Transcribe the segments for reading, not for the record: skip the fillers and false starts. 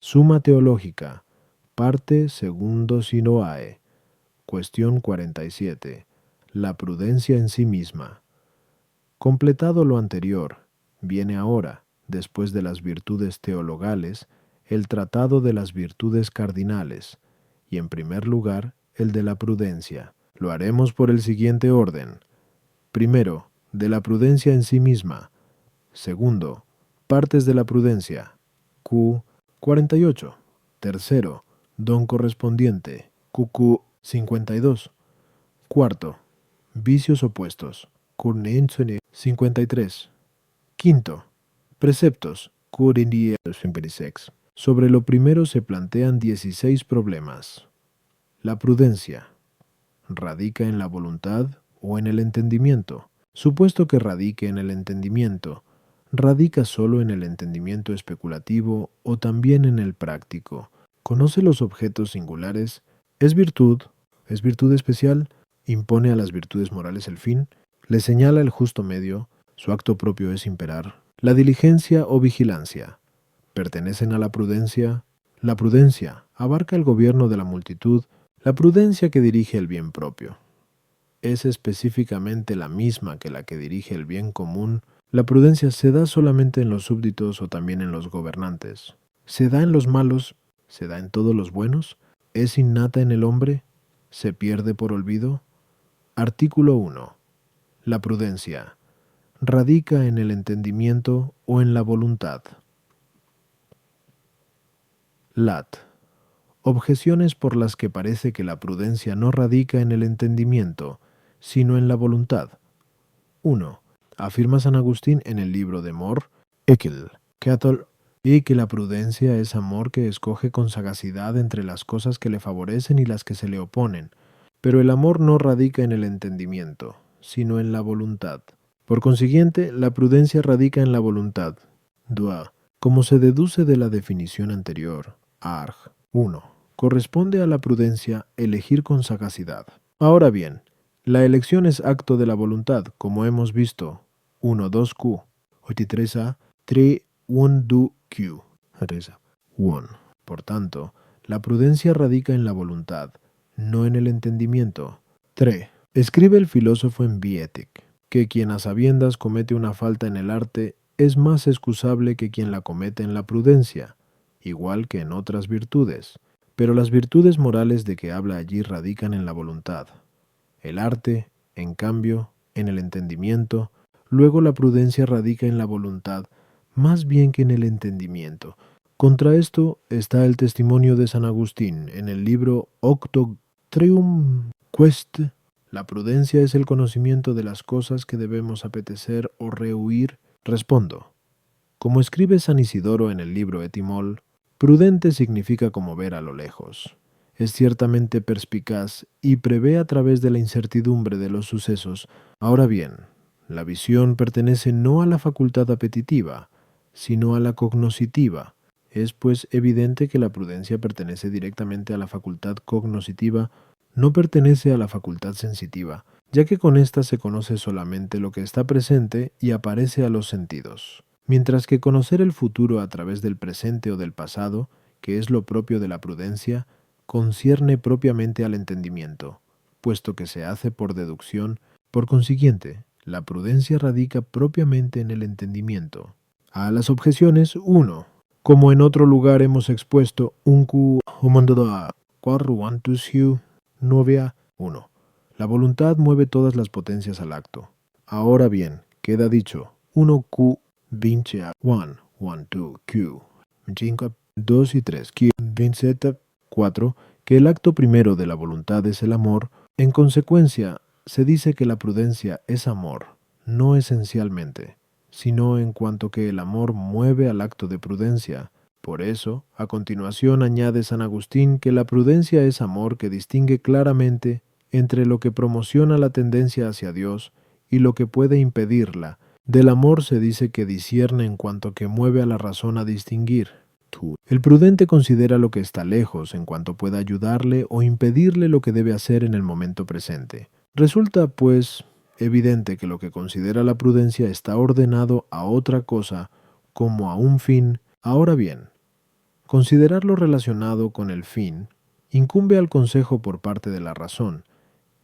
Suma teológica, parte segundo Sinoae, cuestión 47. La prudencia en sí misma. Completado lo anterior, viene ahora, después de las virtudes teologales, el tratado de las virtudes cardinales, y en primer lugar, el de la prudencia. Lo haremos por el siguiente orden. Primero, de la prudencia en sí misma. Segundo, partes de la prudencia. Q 48. Tercero, don correspondiente. QQ 52. Cuarto, vicios opuestos. Q 53. Quinto, preceptos. Q 56. Sobre lo primero se plantean 16 problemas. La prudencia. ¿Radica en la voluntad o en el entendimiento? Supuesto que radique en el entendimiento, ¿radica solo en el entendimiento especulativo o también en el práctico? ¿Conoce los objetos singulares? ¿Es virtud? ¿Es virtud especial? ¿Impone a las virtudes morales el fin? ¿Le señala el justo medio? ¿Su acto propio es imperar? ¿La diligencia o vigilancia pertenecen a la prudencia? La prudencia abarca el gobierno de la multitud, la prudencia que dirige el bien propio. ¿Es específicamente la misma que la que dirige el bien común? ¿La prudencia se da solamente en los súbditos o también en los gobernantes? ¿Se da en los malos? ¿Se da en todos los buenos? ¿Es innata en el hombre? ¿Se pierde por olvido? Artículo 1. La prudencia. ¿Radica en el entendimiento o en la voluntad? Lat. Objeciones por las que parece que la prudencia no radica en el entendimiento, sino en la voluntad. 1. Afirma San Agustín en el libro de Mor, Ekel, Catol, y que la prudencia es amor que escoge con sagacidad entre las cosas que le favorecen y las que se le oponen, pero el amor no radica en el entendimiento, sino en la voluntad. Por consiguiente, la prudencia radica en la voluntad. 2. Como se deduce de la definición anterior, arg. 1. Corresponde a la prudencia elegir con sagacidad. Ahora bien, la elección es acto de la voluntad, como hemos visto. 1.2q, 83a, 3.1.2q. 1. Por tanto, la prudencia radica en la voluntad, no en el entendimiento. 3. Escribe el filósofo en Bietic, que quien a sabiendas comete una falta en el arte es más excusable que quien la comete en la prudencia, igual que en otras virtudes. Pero las virtudes morales de que habla allí radican en la voluntad. El arte, en cambio, en el entendimiento, luego la prudencia radica en la voluntad, más bien que en el entendimiento. Contra esto está el testimonio de San Agustín en el libro Octo Trium Quest. La prudencia es el conocimiento de las cosas que debemos apetecer o rehuir. Respondo. Como escribe San Isidoro en el libro Etimol, prudente significa como ver a lo lejos. Es ciertamente perspicaz y prevé a través de la incertidumbre de los sucesos. Ahora bien, la visión pertenece no a la facultad apetitiva, sino a la cognoscitiva. Es pues evidente que la prudencia pertenece directamente a la facultad cognoscitiva, no pertenece a la facultad sensitiva, ya que con ésta se conoce solamente lo que está presente y aparece a los sentidos. Mientras que conocer el futuro a través del presente o del pasado, que es lo propio de la prudencia, concierne propiamente al entendimiento, puesto que se hace por deducción. Por consiguiente, la prudencia radica propiamente en el entendimiento. A las objeciones, 1. Como en otro lugar hemos expuesto, un Q 1. La voluntad mueve todas las potencias al acto. Ahora bien, queda dicho, 1Q 21, 1, 2, Q, 5, 2 y 3, Q, 27, 4, que el acto primero de la voluntad es el amor. En consecuencia, se dice que la prudencia es amor, no esencialmente, sino en cuanto que el amor mueve al acto de prudencia. Por eso, a continuación añade San Agustín que la prudencia es amor que distingue claramente entre lo que promociona la tendencia hacia Dios y lo que puede impedirla. Del amor se dice que discierne en cuanto que mueve a la razón a distinguir. El prudente considera lo que está lejos en cuanto pueda ayudarle o impedirle lo que debe hacer en el momento presente. Resulta, pues, evidente que lo que considera la prudencia está ordenado a otra cosa como a un fin. Ahora bien, Considerar lo relacionado con el fin incumbe al consejo por parte de la razón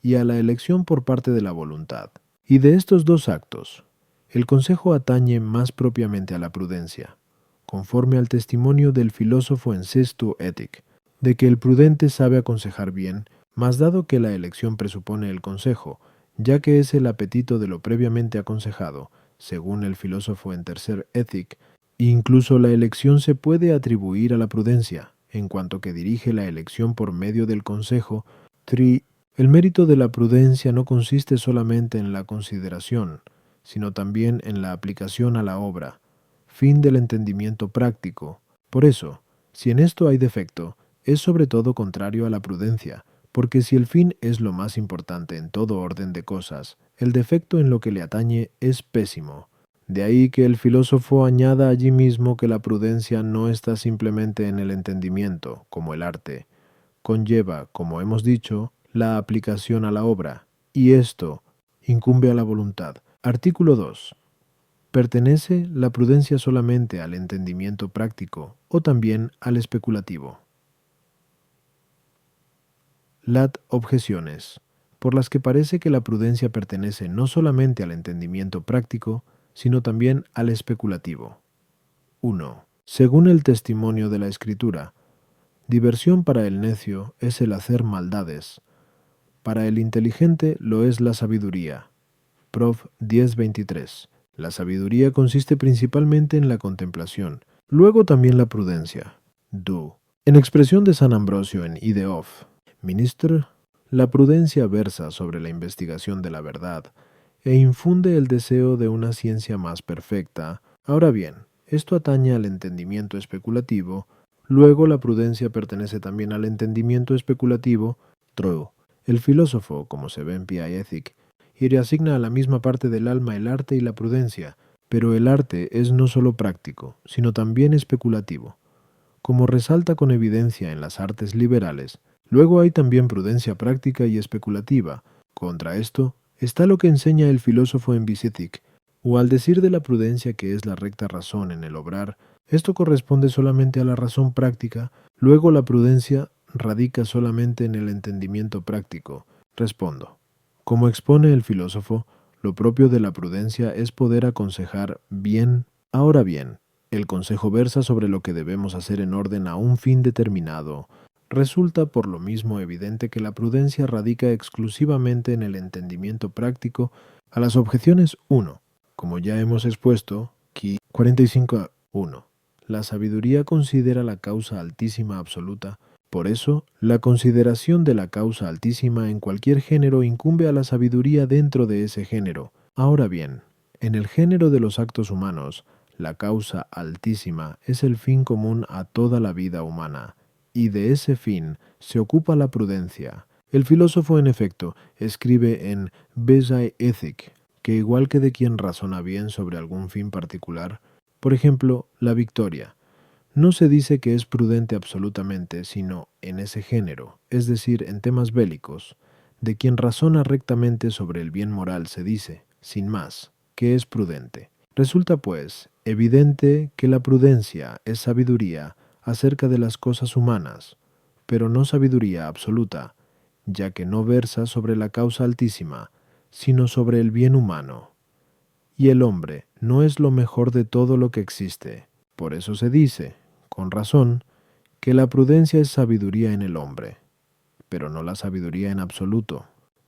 y a la elección por parte de la voluntad. Y de estos dos actos, el consejo atañe más propiamente a la prudencia, conforme al testimonio del filósofo en Sestu Ethic, de que el prudente sabe aconsejar bien, mas dado que la elección presupone el consejo, ya que es el apetito de lo previamente aconsejado, según el filósofo en Tercer Ethic, incluso la elección se puede atribuir a la prudencia, en cuanto que dirige la elección por medio del consejo. El mérito de la prudencia no consiste solamente en la consideración, sino también en la aplicación a la obra, fin del entendimiento práctico. Por eso, si en esto hay defecto, es sobre todo contrario a la prudencia, porque si el fin es lo más importante en todo orden de cosas, el defecto en lo que le atañe es pésimo. De ahí que el filósofo añada allí mismo que la prudencia no está simplemente en el entendimiento, como el arte. Conlleva, como hemos dicho, la aplicación a la obra, y esto incumbe a la voluntad. Artículo 2. ¿Pertenece la prudencia solamente al entendimiento práctico o también al especulativo? Lat. Objeciones, por las que parece que la prudencia pertenece no solamente al entendimiento práctico, sino también al especulativo. 1. Según el testimonio de la Escritura, diversión para el necio es el hacer maldades. Para el inteligente lo es la sabiduría. Prov. 10:23. La sabiduría consiste principalmente en la contemplación, luego también la prudencia. Du. En expresión de San Ambrosio en Ideof, Ministr, la prudencia versa sobre la investigación de la verdad e infunde el deseo de una ciencia más perfecta. Ahora bien, esto atañe al entendimiento especulativo, luego la prudencia pertenece también al entendimiento especulativo. True. El filósofo, como se ve en Pi Ethic, y reasigna a la misma parte del alma el arte y la prudencia, pero el arte es no solo práctico, sino también especulativo. Como resalta con evidencia en las artes liberales, luego hay también prudencia práctica y especulativa. Contra esto está lo que enseña el filósofo en Ethic, o al decir de la prudencia que es la recta razón en el obrar, esto corresponde solamente a la razón práctica, luego la prudencia radica solamente en el entendimiento práctico. Respondo. Como expone el filósofo, lo propio de la prudencia es poder aconsejar bien. Ahora bien, el consejo versa sobre lo que debemos hacer en orden a un fin determinado. Resulta por lo mismo evidente que la prudencia radica exclusivamente en el entendimiento práctico. A las objeciones 1. Como ya hemos expuesto, Ki 45.1. La sabiduría considera la causa altísima absoluta. Por eso, la consideración de la causa altísima en cualquier género incumbe a la sabiduría dentro de ese género. Ahora bien, en el género de los actos humanos, la causa altísima es el fin común a toda la vida humana, y de ese fin se ocupa la prudencia. El filósofo, en efecto, escribe en Besai Ethic que igual que de quien razona bien sobre algún fin particular, por ejemplo, la victoria, no se dice que es prudente absolutamente, sino en ese género, es decir, en temas bélicos. De quien razona rectamente sobre el bien moral se dice, sin más, que es prudente. Resulta, pues, evidente que la prudencia es sabiduría acerca de las cosas humanas, pero no sabiduría absoluta, ya que no versa sobre la causa altísima, sino sobre el bien humano. Y el hombre no es lo mejor de todo lo que existe. Por eso se dice, con razón, que la prudencia es sabiduría en el hombre, pero no la sabiduría en absoluto.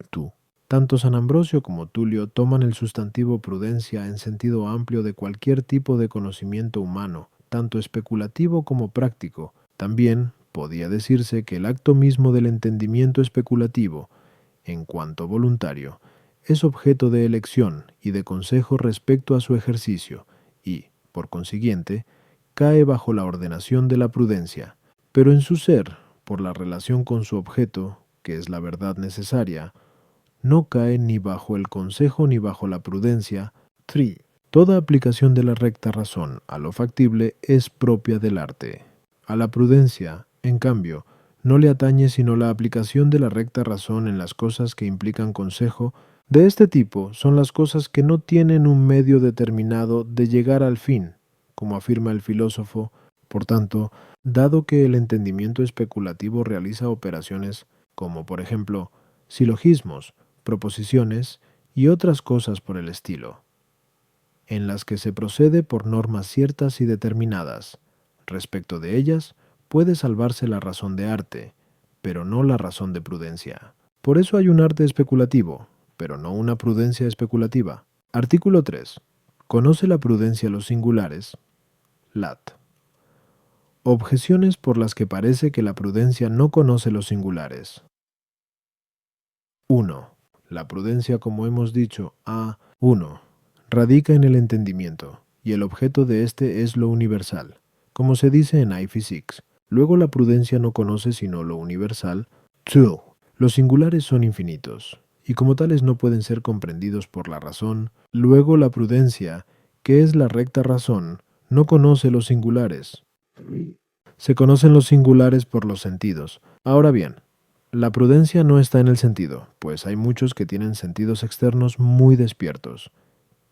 Tú. Tanto San Ambrosio como Tulio toman el sustantivo prudencia en sentido amplio de cualquier tipo de conocimiento humano, tanto especulativo como práctico. También podía decirse que el acto mismo del entendimiento especulativo, en cuanto voluntario, es objeto de elección y de consejo respecto a su ejercicio, y, por consiguiente, cae bajo la ordenación de la prudencia, pero en su ser, por la relación con su objeto, que es la verdad necesaria, no cae ni bajo el consejo ni bajo la prudencia. 3. Toda aplicación de la recta razón a lo factible es propia del arte. A la prudencia, en cambio, no le atañe sino la aplicación de la recta razón en las cosas que implican consejo. De este tipo son las cosas que no tienen un medio determinado de llegar al fin, como afirma el filósofo, Por tanto, dado que el entendimiento especulativo realiza operaciones como, por ejemplo, silogismos, proposiciones y otras cosas por el estilo, en las que se procede por normas ciertas y determinadas, respecto de ellas puede salvarse la razón de arte, pero no la razón de prudencia. Por eso hay un arte especulativo, pero no una prudencia especulativa. Artículo 3. Conoce la prudencia los singulares. Lat. Objeciones por las que parece que la prudencia no conoce los singulares. 1. La prudencia, como hemos dicho, A1, radica en el entendimiento, y el objeto de éste es lo universal, como se dice en I-Physics. Luego la prudencia no conoce sino lo universal. 2. Los singulares son infinitos, y como tales no pueden ser comprendidos por la razón. Luego la prudencia, que es la recta razón, no conoce los singulares. Se conocen los singulares por los sentidos. Ahora bien, la prudencia no está en el sentido, pues hay muchos que tienen sentidos externos muy despiertos,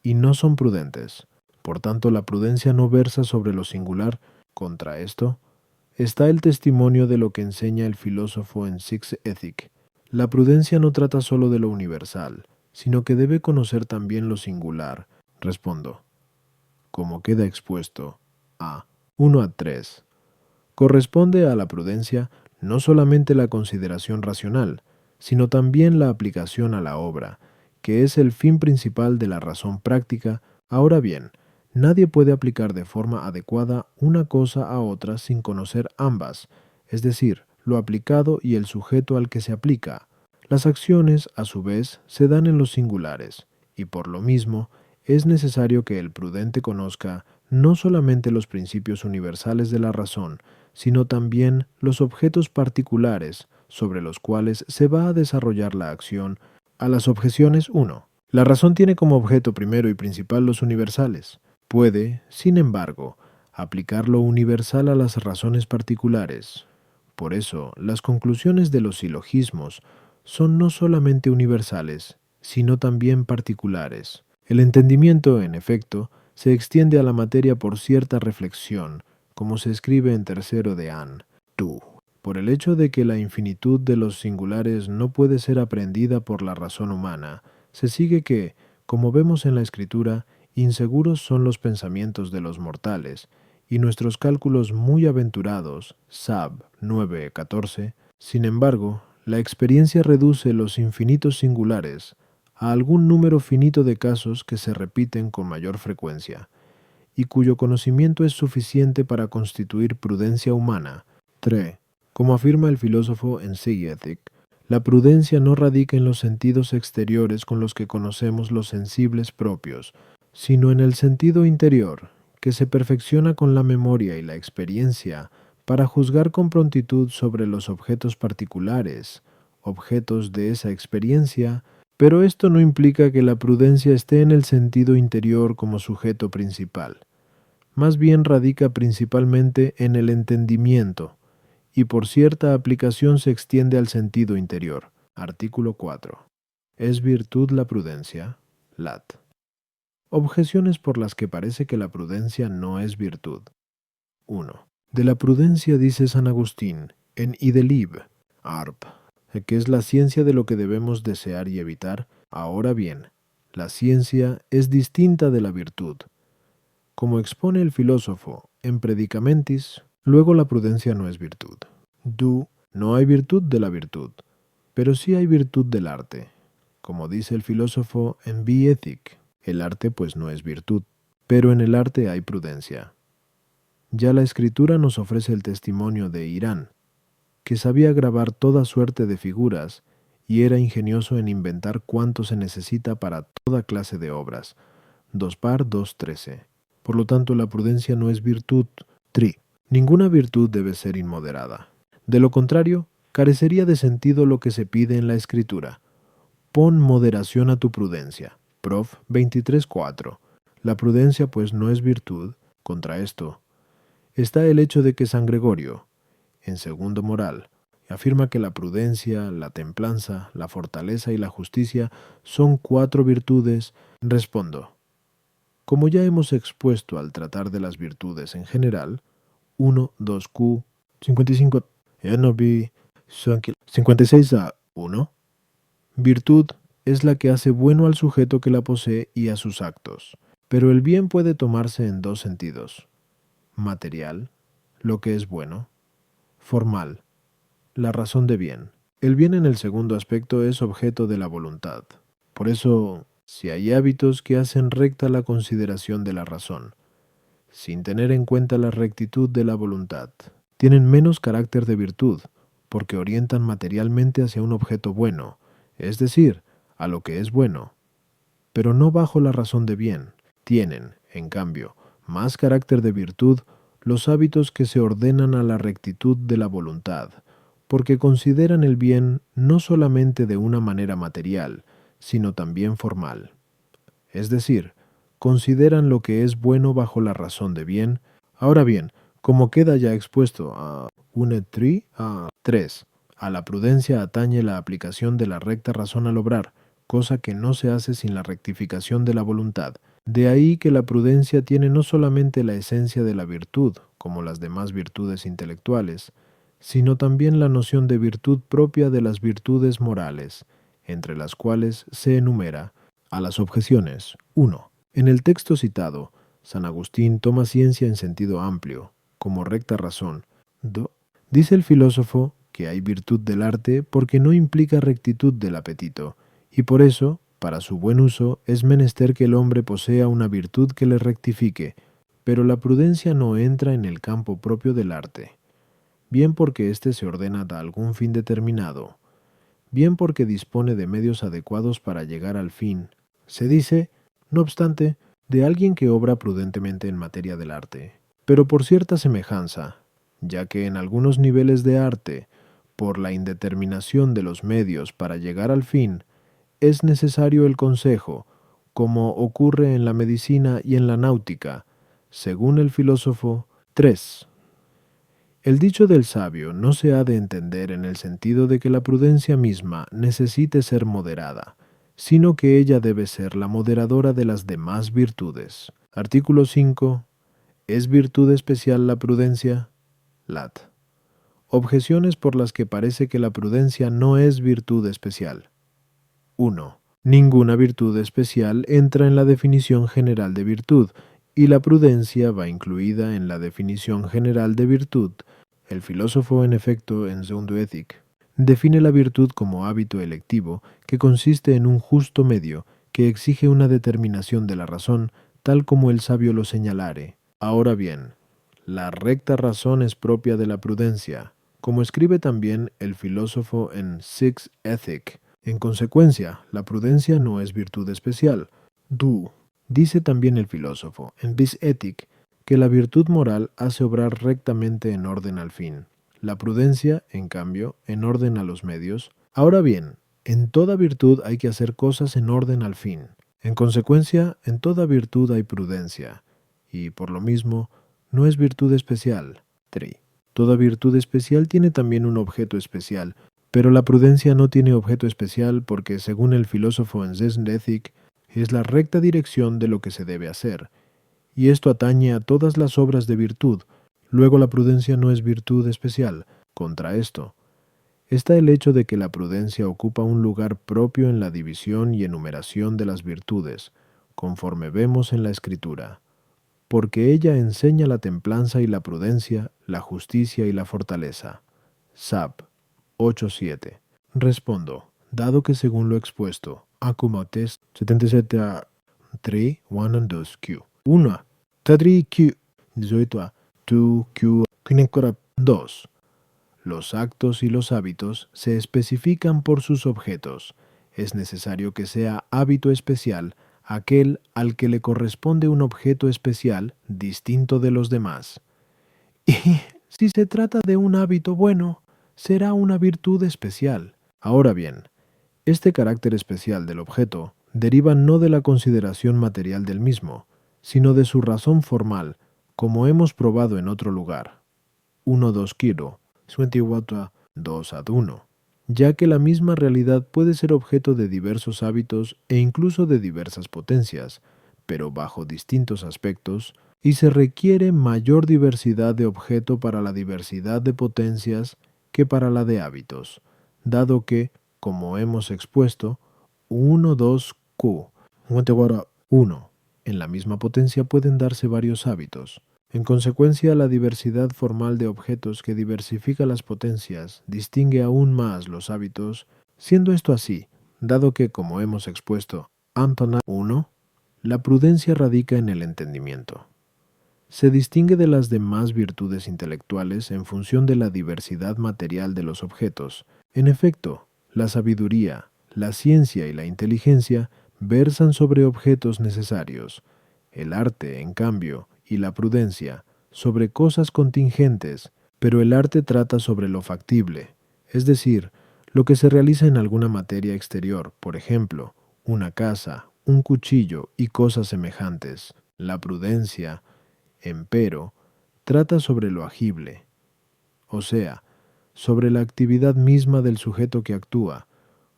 y no son prudentes. Por tanto, la prudencia no versa sobre lo singular. Contra esto, está el testimonio de lo que enseña el filósofo en Sixth Ethic. La prudencia no trata solo de lo universal, sino que debe conocer también lo singular. Respondo, como queda expuesto a 1 a 3. Corresponde a la prudencia no solamente la consideración racional, sino también la aplicación a la obra, que es el fin principal de la razón práctica. Ahora bien, nadie puede aplicar de forma adecuada una cosa a otra sin conocer ambas, es decir, lo aplicado y el sujeto al que se aplica. Las acciones, a su vez, se dan en los singulares, y por lo mismo, es necesario que el prudente conozca no solamente los principios universales de la razón, sino también los objetos particulares sobre los cuales se va a desarrollar la acción. A las objeciones 1. La razón tiene como objeto primero y principal los universales. Puede, sin embargo, aplicar lo universal a las razones particulares. Por eso, las conclusiones de los silogismos son no solamente universales, sino también particulares. El entendimiento, en efecto, se extiende a la materia por cierta reflexión, como se escribe en tercero de An. Tú. Por el hecho de que la infinitud de los singulares no puede ser aprendida por la razón humana, se sigue que, como vemos en la escritura, inseguros son los pensamientos de los mortales, y nuestros cálculos muy aventurados, Sab 9:14. Sin embargo, la experiencia reduce los infinitos singulares a algún número finito de casos que se repiten con mayor frecuencia, y cuyo conocimiento es suficiente para constituir prudencia humana. 3. Como afirma el filósofo en Sixth Ethic, la prudencia no radica en los sentidos exteriores con los que conocemos los sensibles propios, sino en el sentido interior, que se perfecciona con la memoria y la experiencia para juzgar con prontitud sobre los objetos particulares, objetos de esa experiencia. Pero esto no implica que la prudencia esté en el sentido interior como sujeto principal. Más bien radica principalmente en el entendimiento, y por cierta aplicación se extiende al sentido interior. Artículo 4. ¿Es virtud la prudencia? Lat. Objeciones por las que parece que la prudencia no es virtud. 1. De la prudencia dice San Agustín, en Idelib, Arp, que es la ciencia de lo que debemos desear y evitar. Ahora bien, la ciencia es distinta de la virtud. Como expone el filósofo en Predicamentis, luego la prudencia no es virtud. No hay virtud de la virtud, pero sí hay virtud del arte. Como dice el filósofo en Ethic, el arte pues no es virtud, pero en el arte hay prudencia. Ya la escritura nos ofrece el testimonio de Irán, que sabía grabar toda suerte de figuras y era ingenioso en inventar cuanto se necesita para toda clase de obras. 2 Por lo tanto, la prudencia no es virtud. Ninguna virtud debe ser inmoderada. De lo contrario, carecería de sentido lo que se pide en la escritura. Pon moderación a tu prudencia. Prof. 23:4. La prudencia pues no es virtud. Contra esto está el hecho de que San Gregorio, en Segundo Moral, afirma que la prudencia, la templanza, la fortaleza y la justicia son 4 virtudes. Respondo, como ya hemos expuesto al tratar de las virtudes en general, 1, 2Q, 55, NB, 56 a 1. Virtud es la que hace bueno al sujeto que la posee y a sus actos. Pero el bien puede tomarse en dos sentidos. Material, lo que es bueno. Formal, la razón de bien. El bien en el segundo aspecto es objeto de la voluntad. Por eso, si hay hábitos que hacen recta la consideración de la razón, sin tener en cuenta la rectitud de la voluntad, tienen menos carácter de virtud, porque orientan materialmente hacia un objeto bueno, es decir, a lo que es bueno, pero no bajo la razón de bien. Tienen, en cambio, más carácter de virtud los hábitos que se ordenan a la rectitud de la voluntad, porque consideran el bien no solamente de una manera material, sino también formal. Es decir, consideran lo que es bueno bajo la razón de bien. Ahora bien, como queda ya expuesto a 1.3 a 3, a la prudencia atañe la aplicación de la recta razón al obrar, cosa que no se hace sin la rectificación de la voluntad. De ahí que la prudencia tiene no solamente la esencia de la virtud, como las demás virtudes intelectuales, sino también la noción de virtud propia de las virtudes morales, entre las cuales se enumera a las objeciones. 1. En el texto citado, San Agustín toma ciencia en sentido amplio, como recta razón. 2. Dice el filósofo que hay virtud del arte porque no implica rectitud del apetito, y por eso, para su buen uso, es menester que el hombre posea una virtud que le rectifique, pero la prudencia no entra en el campo propio del arte, bien porque éste se ordena a algún fin determinado, bien porque dispone de medios adecuados para llegar al fin. Se dice, no obstante, de alguien que obra prudentemente en materia del arte, pero por cierta semejanza, ya que en algunos niveles de arte, por la indeterminación de los medios para llegar al fin, es necesario el consejo, como ocurre en la medicina y en la náutica, según el filósofo. 3. El dicho del sabio no se ha de entender en el sentido de que la prudencia misma necesite ser moderada, sino que ella debe ser la moderadora de las demás virtudes. Artículo 5. ¿Es virtud especial la prudencia? Lat. Objeciones por las que parece que la prudencia no es virtud especial. 1. Ninguna virtud especial entra en la definición general de virtud, y la prudencia va incluida en la definición general de virtud. El filósofo, en efecto, en Pseudoethic, define la virtud como hábito electivo que consiste en un justo medio que exige una determinación de la razón, tal como el sabio lo señalare. Ahora bien, la recta razón es propia de la prudencia, como escribe también el filósofo en Sixth Ethic. En consecuencia, la prudencia no es virtud especial. Dice también el filósofo en Vis Ethic que la virtud moral hace obrar rectamente en orden al fin. La prudencia, en cambio, en orden a los medios. Ahora bien, en toda virtud hay que hacer cosas en orden al fin. En consecuencia, en toda virtud hay prudencia, y por lo mismo, no es virtud especial. 3. Toda virtud especial tiene también un objeto especial, pero la prudencia no tiene objeto especial porque, según el filósofo en Zesnethic, es la recta dirección de lo que se debe hacer, y esto atañe a todas las obras de virtud. Luego la prudencia no es virtud especial. Contra esto está el hecho de que la prudencia ocupa un lugar propio en la división y enumeración de las virtudes, conforme vemos en la Escritura, porque ella enseña la templanza y la prudencia, la justicia y la fortaleza. Sab 8.7. Respondo, dado que según lo expuesto, Akumates 77 a 3, 1 and 2 Q. 1. Tadri Q 18 a 2 Q 2. Los actos y los hábitos se especifican por sus objetos. Es necesario que sea hábito especial aquel al que le corresponde un objeto especial distinto de los demás. Y si se trata de un hábito bueno, será una virtud especial. Ahora bien, este carácter especial del objeto deriva no de la consideración material del mismo, sino de su razón formal, como hemos probado en otro lugar. 1.2 Kiro, 2 ad 1, ya que la misma realidad puede ser objeto de diversos hábitos e incluso de diversas potencias, pero bajo distintos aspectos, y se requiere mayor diversidad de objeto para la diversidad de potencias que para la de hábitos, dado que, como hemos expuesto, 1, 2, Q, 1, en la misma potencia pueden darse varios hábitos. En consecuencia, la diversidad formal de objetos que diversifica las potencias distingue aún más los hábitos, siendo esto así, dado que, como hemos expuesto, Antona 1, la prudencia radica en el entendimiento. Se distingue de las demás virtudes intelectuales en función de la diversidad material de los objetos. En efecto, la sabiduría, la ciencia y la inteligencia versan sobre objetos necesarios. El arte, en cambio, y la prudencia, sobre cosas contingentes, pero el arte trata sobre lo factible, es decir, lo que se realiza en alguna materia exterior, por ejemplo, una casa, un cuchillo y cosas semejantes. La prudencia, empero, trata sobre lo agible, o sea, sobre la actividad misma del sujeto que actúa,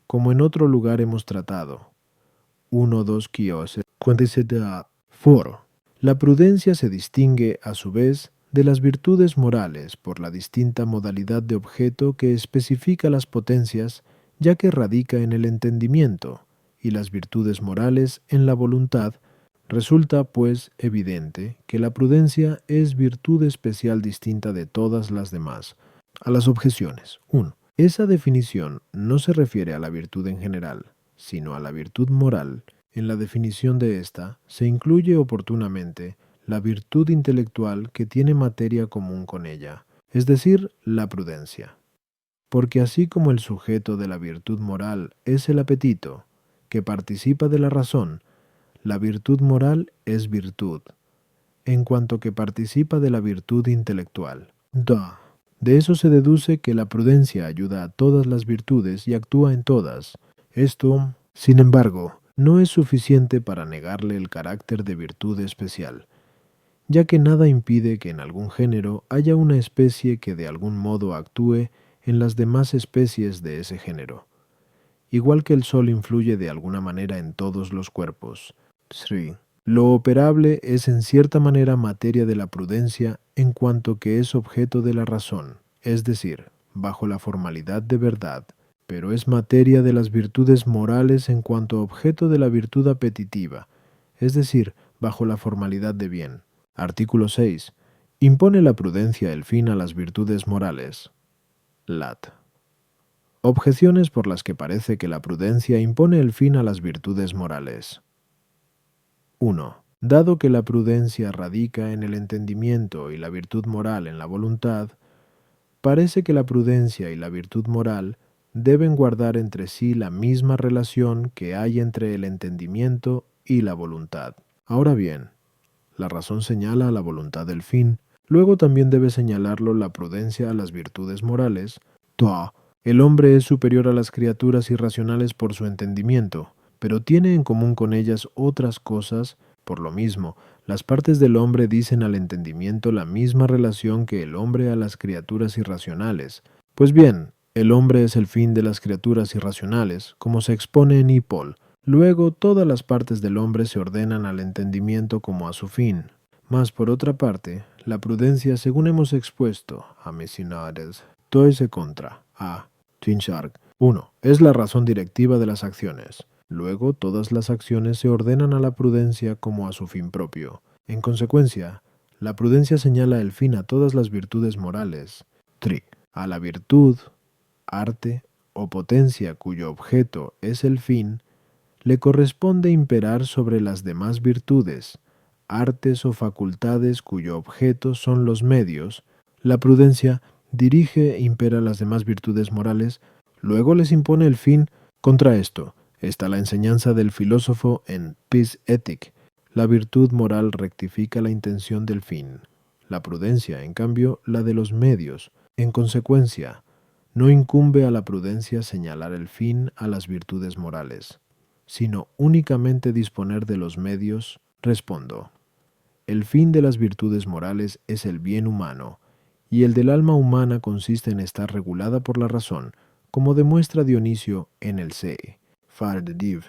como en otro lugar hemos tratado. 1, 2, 47 foro. La prudencia se distingue, a su vez, de las virtudes morales por la distinta modalidad de objeto que especifica las potencias, ya que radica en el entendimiento, y las virtudes morales en la voluntad. Resulta, pues, evidente que la prudencia es virtud especial distinta de todas las demás. A las objeciones. 1. Esa definición no se refiere a la virtud en general, sino a la virtud moral. En la definición de esta se incluye oportunamente la virtud intelectual que tiene materia común con ella, es decir, la prudencia. Porque así como el sujeto de la virtud moral es el apetito, que participa de la razón, la virtud moral es virtud, en cuanto que participa de la virtud intelectual. De eso se deduce que la prudencia ayuda a todas las virtudes y actúa en todas. Esto, sin embargo, no es suficiente para negarle el carácter de virtud especial, ya que nada impide que en algún género haya una especie que de algún modo actúe en las demás especies de ese género, igual que el sol influye de alguna manera en todos los cuerpos. 3. Lo operable es en cierta manera materia de la prudencia en cuanto que es objeto de la razón, es decir, bajo la formalidad de verdad, pero es materia de las virtudes morales en cuanto objeto de la virtud apetitiva, es decir, bajo la formalidad de bien. Artículo 6. Impone la prudencia el fin a las virtudes morales. Lat. Objeciones por las que parece que la prudencia impone el fin a las virtudes morales. 1. Dado que la prudencia radica en el entendimiento y la virtud moral en la voluntad, parece que la prudencia y la virtud moral deben guardar entre sí la misma relación que hay entre el entendimiento y la voluntad. Ahora bien, la razón señala a la voluntad del fin, luego también debe señalarlo la prudencia a las virtudes morales. El hombre es superior a las criaturas irracionales por su entendimiento, pero tiene en común con ellas otras cosas. Por lo mismo, las partes del hombre dicen al entendimiento la misma relación que el hombre a las criaturas irracionales. Pues bien, el hombre es el fin de las criaturas irracionales, como se expone en Hipol. Luego, todas las partes del hombre se ordenan al entendimiento como a su fin. Mas, por otra parte, la prudencia, según hemos expuesto, a Mesinades, toese contra, a Tinchark. 1. Es la razón directiva de las acciones. Luego, todas las acciones se ordenan a la prudencia como a su fin propio. En consecuencia, la prudencia señala el fin a todas las virtudes morales. 3. A la virtud, arte o potencia cuyo objeto es el fin, le corresponde imperar sobre las demás virtudes, artes o facultades cuyo objeto son los medios. La prudencia dirige e impera las demás virtudes morales, luego les impone el fin. Contra esto está la enseñanza del filósofo en Peace Ethic. La virtud moral rectifica la intención del fin. La prudencia, en cambio, la de los medios. En consecuencia, no incumbe a la prudencia señalar el fin a las virtudes morales, sino únicamente disponer de los medios. Respondo. El fin de las virtudes morales es el bien humano, y el del alma humana consiste en estar regulada por la razón, como demuestra Dionisio en el Se. Far de Div.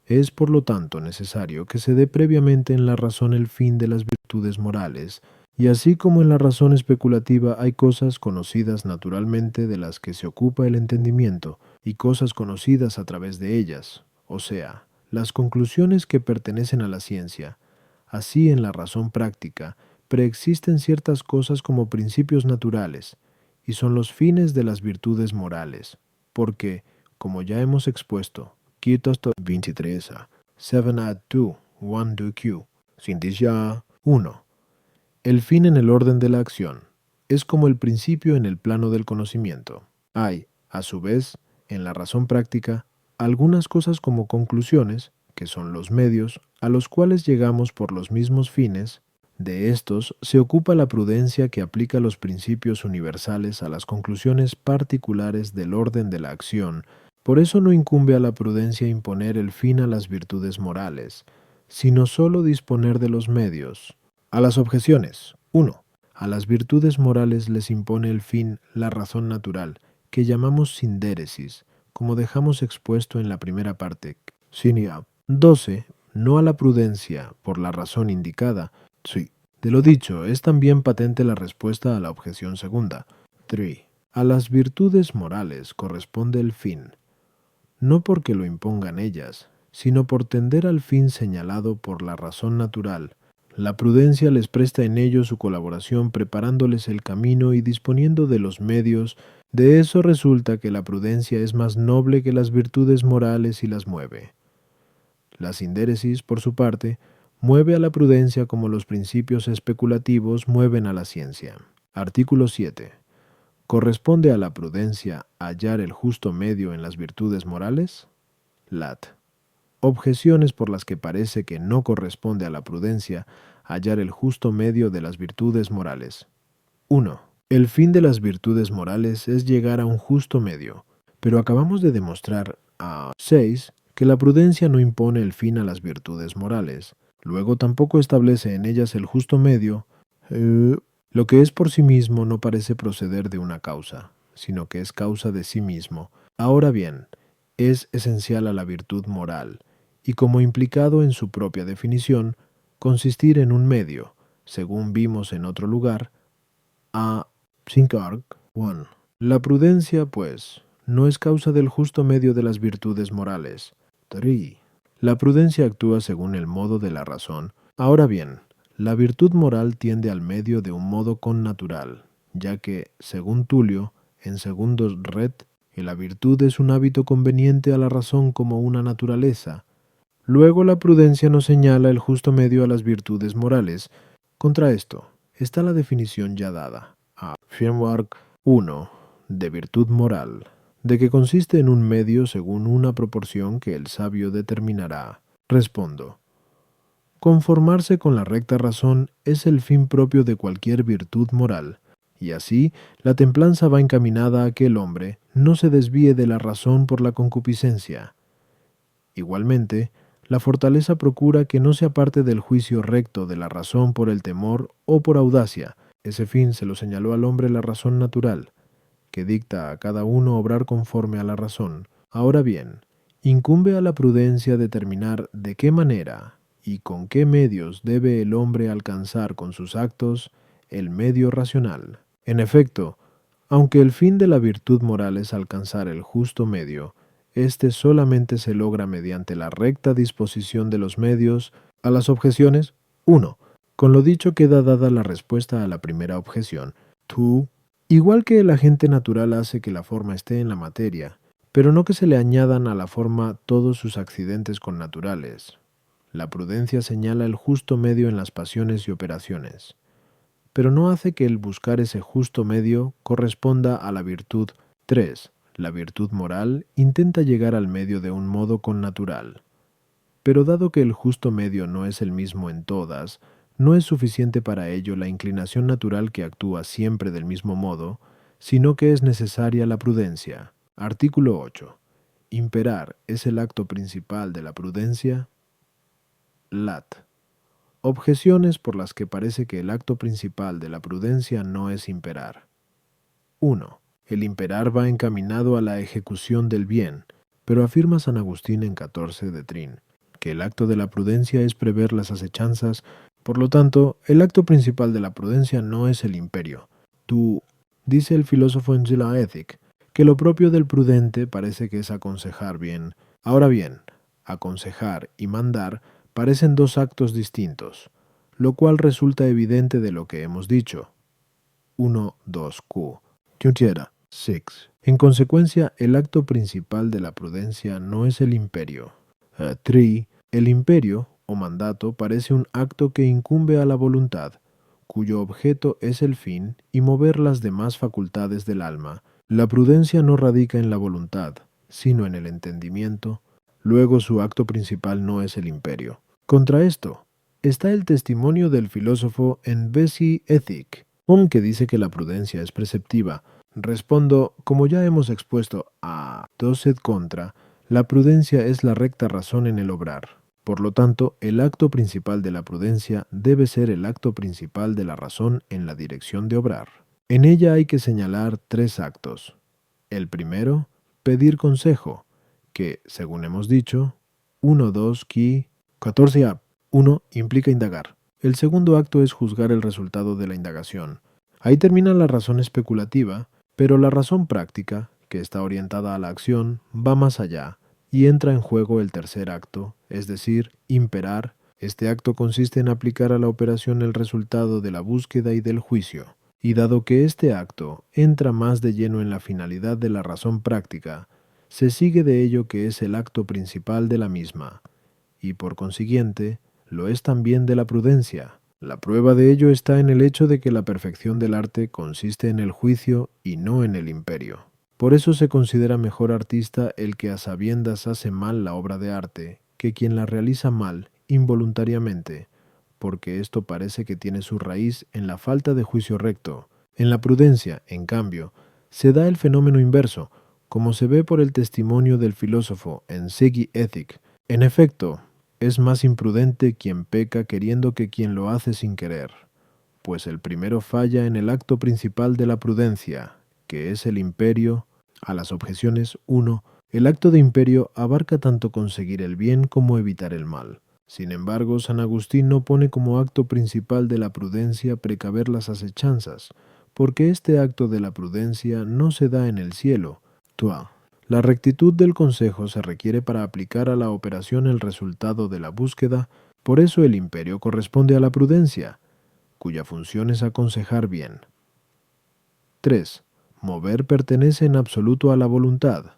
Es por lo tanto necesario que se dé previamente en la razón el fin de las virtudes morales, y así como en la razón especulativa hay cosas conocidas naturalmente de las que se ocupa el entendimiento, y cosas conocidas a través de ellas, o sea, las conclusiones que pertenecen a la ciencia, así en la razón práctica preexisten ciertas cosas como principios naturales, y son los fines de las virtudes morales, porque, como ya hemos expuesto, Kirtasto 23 a 7 at 2, 1 do Q, Sindhya 1. El fin en el orden de la acción es como el principio en el plano del conocimiento. Hay, a su vez, en la razón práctica, algunas cosas como conclusiones, que son los medios, a los cuales llegamos por los mismos fines. De estos se ocupa la prudencia que aplica los principios universales a las conclusiones particulares del orden de la acción. Por eso no incumbe a la prudencia imponer el fin a las virtudes morales, sino sólo disponer de los medios. A las objeciones. 1. A las virtudes morales les impone el fin la razón natural, que llamamos sindéresis, como dejamos expuesto en la primera parte. Sinia. 12. No a la prudencia, por la razón indicada. Sí. De lo dicho, es también patente la respuesta a la objeción segunda. 3. A las virtudes morales corresponde el fin, no porque lo impongan ellas, sino por tender al fin señalado por la razón natural. La prudencia les presta en ello su colaboración preparándoles el camino y disponiendo de los medios. De eso resulta que la prudencia es más noble que las virtudes morales y las mueve. La sindéresis, por su parte, mueve a la prudencia como los principios especulativos mueven a la ciencia. Artículo 7. ¿Corresponde a la prudencia hallar el justo medio en las virtudes morales? Lat. Objeciones por las que parece que no corresponde a la prudencia hallar el justo medio de las virtudes morales. 1. El fin de las virtudes morales es llegar a un justo medio, pero acabamos de demostrar a 6 que la prudencia no impone el fin a las virtudes morales, luego tampoco establece en ellas el justo medio. Lo que es por sí mismo no parece proceder de una causa, sino que es causa de sí mismo. Ahora bien, es esencial a la virtud moral, y como implicado en su propia definición, consistir en un medio, según vimos en otro lugar, a 1. La prudencia, pues, no es causa del justo medio de las virtudes morales. 3. La prudencia actúa según el modo de la razón. Ahora bien, la virtud moral tiende al medio de un modo connatural, ya que, según Tulio, en segundos red, que la virtud es un hábito conveniente a la razón como una naturaleza. Luego la prudencia nos señala el justo medio a las virtudes morales. Contra esto está la definición ya dada, a Framework 1, de virtud moral, de que consiste en un medio según una proporción que el sabio determinará. Respondo. Conformarse con la recta razón es el fin propio de cualquier virtud moral, y así la templanza va encaminada a que el hombre no se desvíe de la razón por la concupiscencia. Igualmente, la fortaleza procura que no se aparte del juicio recto de la razón por el temor o por audacia. Ese fin se lo señaló al hombre la razón natural, que dicta a cada uno obrar conforme a la razón. Ahora bien, incumbe a la prudencia determinar de qué manera y con qué medios debe el hombre alcanzar con sus actos el medio racional. En efecto, aunque el fin de la virtud moral es alcanzar el justo medio, este solamente se logra mediante la recta disposición de los medios. A las objeciones. 1. Con lo dicho queda dada la respuesta a la primera objeción. 2. Igual que el agente natural hace que la forma esté en la materia, pero no que se le añadan a la forma todos sus accidentes connaturales. La prudencia señala el justo medio en las pasiones y operaciones, pero no hace que el buscar ese justo medio corresponda a la virtud. 3. La virtud moral intenta llegar al medio de un modo connatural, pero dado que el justo medio no es el mismo en todas, no es suficiente para ello la inclinación natural que actúa siempre del mismo modo, sino que es necesaria la prudencia. Artículo 8. Imperar es el acto principal de la prudencia. Lat. Objeciones por las que parece que el acto principal de la prudencia no es imperar. 1. El imperar va encaminado a la ejecución del bien, pero afirma San Agustín en 14 de Trin, que el acto de la prudencia es prever las acechanzas. Por lo tanto, el acto principal de la prudencia no es el imperio. Dice el filósofo en la Ethic, que lo propio del prudente parece que es aconsejar bien. Ahora bien, aconsejar y mandar parecen dos actos distintos, lo cual resulta evidente de lo que hemos dicho. 1, 2, Q. 6. En consecuencia, el acto principal de la prudencia no es el imperio. 3. El imperio, o mandato, parece un acto que incumbe a la voluntad, cuyo objeto es el fin y mover las demás facultades del alma. La prudencia no radica en la voluntad, sino en el entendimiento. Luego su acto principal no es el imperio. Contra esto, está el testimonio del filósofo en Besi Ethic, que dice que la prudencia es preceptiva. Respondo, como ya hemos expuesto a 2 et contra, la prudencia es la recta razón en el obrar. Por lo tanto, el acto principal de la prudencia debe ser el acto principal de la razón en la dirección de obrar. En ella hay que señalar 3 actos. El primero, pedir consejo, que, según hemos dicho, 1, 2, qui, 14a, 1 implica indagar. El segundo acto es juzgar el resultado de la indagación. Ahí termina la razón especulativa, pero la razón práctica, que está orientada a la acción, va más allá y entra en juego el tercer acto, es decir, imperar. Este acto consiste en aplicar a la operación el resultado de la búsqueda y del juicio. Y dado que este acto entra más de lleno en la finalidad de la razón práctica, se sigue de ello que es el acto principal de la misma, y por consiguiente, lo es también de la prudencia. La prueba de ello está en el hecho de que la perfección del arte consiste en el juicio y no en el imperio. Por eso se considera mejor artista el que a sabiendas hace mal la obra de arte que quien la realiza mal involuntariamente, porque esto parece que tiene su raíz en la falta de juicio recto. En la prudencia, en cambio, se da el fenómeno inverso, como se ve por el testimonio del filósofo en Segi Ethic. En efecto, es más imprudente quien peca queriendo que quien lo hace sin querer, pues el primero falla en el acto principal de la prudencia, que es el imperio. A las objeciones 1, el acto de imperio abarca tanto conseguir el bien como evitar el mal. Sin embargo, San Agustín no pone como acto principal de la prudencia precaver las acechanzas, porque este acto de la prudencia no se da en el cielo. La rectitud del consejo se requiere para aplicar a la operación el resultado de la búsqueda, por eso el imperio corresponde a la prudencia, cuya función es aconsejar bien. 3. Mover pertenece en absoluto a la voluntad,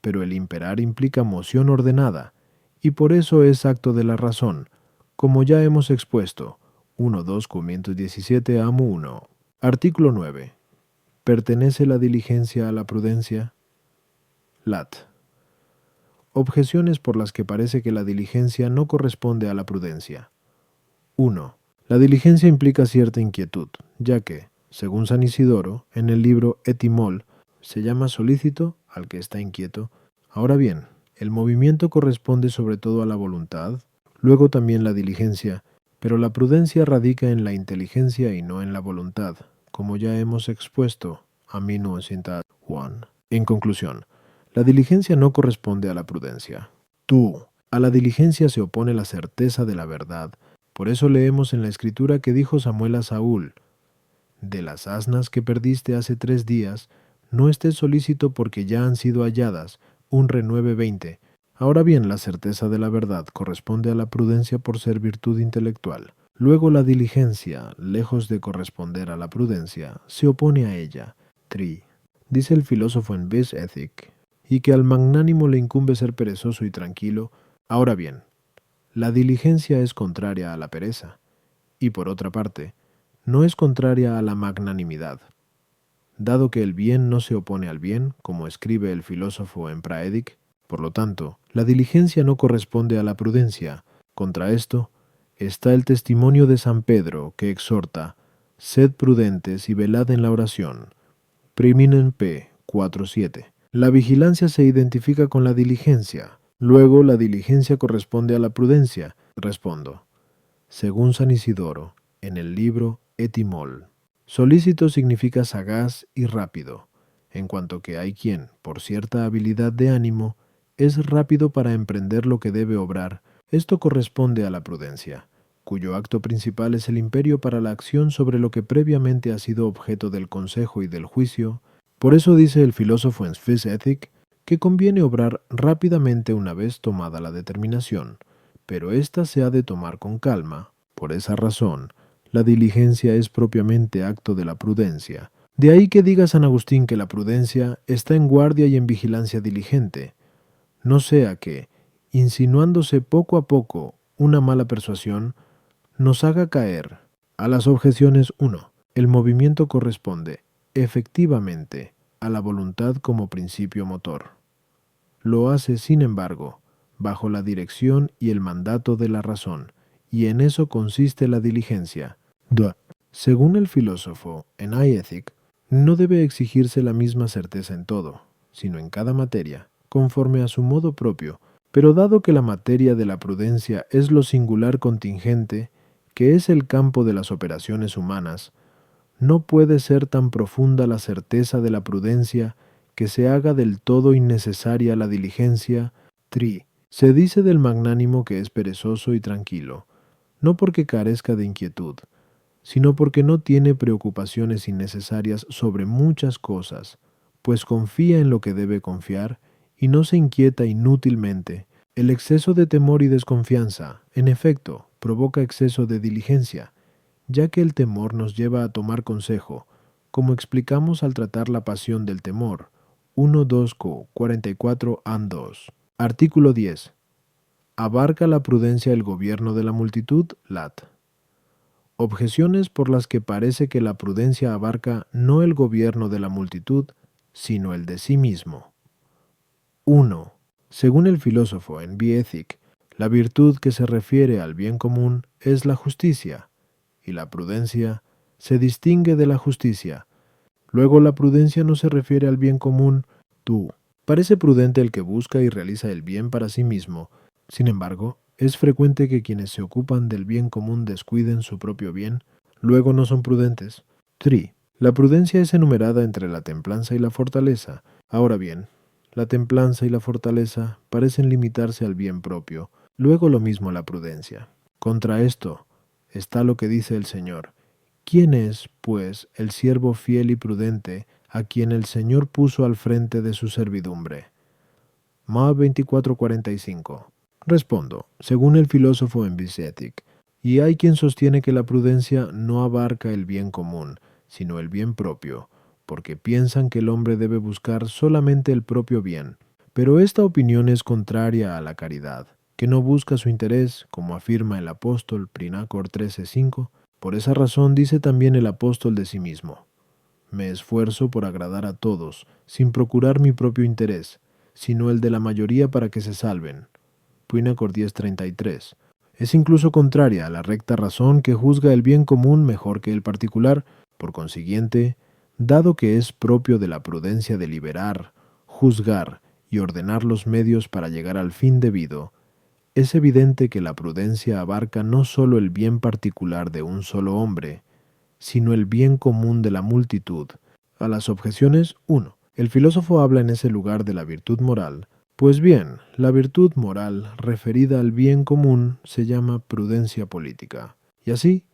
pero el imperar implica moción ordenada, y por eso es acto de la razón, como ya hemos expuesto. 1.2 Comientos 17 amo 1. Artículo 9. ¿Pertenece la diligencia a la prudencia? Lat. Objeciones por las que parece que la diligencia no corresponde a la prudencia. 1. La diligencia implica cierta inquietud, ya que, según San Isidoro, en el libro Etimol, se llama solícito al que está inquieto. Ahora bien, el movimiento corresponde sobre todo a la voluntad, luego también la diligencia, pero la prudencia radica en la inteligencia y no en la voluntad, como ya hemos expuesto a 1901. En conclusión, la diligencia no corresponde a la prudencia. A la diligencia se opone la certeza de la verdad. Por eso leemos en la Escritura que dijo Samuel a Saúl: de las asnas que perdiste hace 3 días, no estés solícito porque ya han sido halladas, un renueve 20. Ahora bien, la certeza de la verdad corresponde a la prudencia por ser virtud intelectual. Luego la diligencia, lejos de corresponder a la prudencia, se opone a ella. Dice el filósofo en Vis Ethic, y que al magnánimo le incumbe ser perezoso y tranquilo. Ahora bien, la diligencia es contraria a la pereza, y por otra parte, no es contraria a la magnanimidad. Dado que el bien no se opone al bien, como escribe el filósofo en Praedic, por lo tanto, la diligencia no corresponde a la prudencia. Contra esto, está el testimonio de San Pedro, que exhorta: sed prudentes y velad en la oración. Priminen P. 4.7. La vigilancia se identifica con la diligencia. Luego, la diligencia corresponde a la prudencia. Respondo, según San Isidoro, en el libro Etimol. Solícito significa sagaz y rápido, en cuanto que hay quien, por cierta habilidad de ánimo, es rápido para emprender lo que debe obrar, Esto corresponde a la prudencia, cuyo acto principal es el imperio para la acción sobre lo que previamente ha sido objeto del consejo y del juicio. Por eso dice el filósofo en Swiss Ethic que conviene obrar rápidamente una vez tomada la determinación, pero ésta se ha de tomar con calma. Por esa razón, la diligencia es propiamente acto de la prudencia. De ahí que diga San Agustín que la prudencia está en guardia y en vigilancia diligente, no sea que, insinuándose poco a poco una mala persuasión, nos haga caer. A las objeciones 1. El movimiento corresponde, efectivamente, a la voluntad como principio motor. Lo hace, sin embargo, bajo la dirección y el mandato de la razón, y en eso consiste la diligencia. 2. Según el filósofo, en iEthic, no debe exigirse la misma certeza en todo, sino en cada materia, conforme a su modo propio, pero dado que la materia de la prudencia es lo singular contingente, que es el campo de las operaciones humanas, no puede ser tan profunda la certeza de la prudencia que se haga del todo innecesaria la diligencia. 3. Se dice del magnánimo que es perezoso y tranquilo, no porque carezca de inquietud, sino porque no tiene preocupaciones innecesarias sobre muchas cosas, pues confía en lo que debe confiar y no se inquieta inútilmente. El exceso de temor y desconfianza, en efecto, provoca exceso de diligencia, ya que el temor nos lleva a tomar consejo, como explicamos al tratar la pasión del temor. 1.2 co 44 an 2. Artículo 10. ¿Abarca la prudencia el gobierno de la multitud? Lat. Objeciones por las que parece que la prudencia abarca no el gobierno de la multitud, sino el de sí mismo. 1. Según el filósofo en Ethic, la virtud que se refiere al bien común es la justicia, y la prudencia se distingue de la justicia. Luego la prudencia no se refiere al bien común. Tú. Parece prudente el que busca y realiza el bien para sí mismo. Sin embargo, es frecuente que quienes se ocupan del bien común descuiden su propio bien, luego no son prudentes. 3. La prudencia es enumerada entre la templanza y la fortaleza. Ahora bien, la templanza y la fortaleza parecen limitarse al bien propio, luego lo mismo la prudencia. Contra esto está lo que dice el Señor. ¿Quién es, pues, el siervo fiel y prudente a quien el Señor puso al frente de su servidumbre? Ma 24:45. Respondo, según el filósofo en Ethic, y hay quien sostiene que la prudencia no abarca el bien común, sino el bien propio, porque piensan que el hombre debe buscar solamente el propio bien. Pero esta opinión es contraria a la caridad, que no busca su interés, como afirma el apóstol Prinácor 13:5. Por esa razón dice también el apóstol de sí mismo: me esfuerzo por agradar a todos, sin procurar mi propio interés, sino el de la mayoría para que se salven. Prinácor 10:33. Es incluso contraria a la recta razón que juzga el bien común mejor que el particular. Por consiguiente, dado que es propio de la prudencia deliberar, juzgar y ordenar los medios para llegar al fin debido, es evidente que la prudencia abarca no sólo el bien particular de un solo hombre, sino el bien común de la multitud. A las objeciones 1. El filósofo habla en ese lugar de la virtud moral. Pues bien, la virtud moral referida al bien común se llama prudencia política. Y así,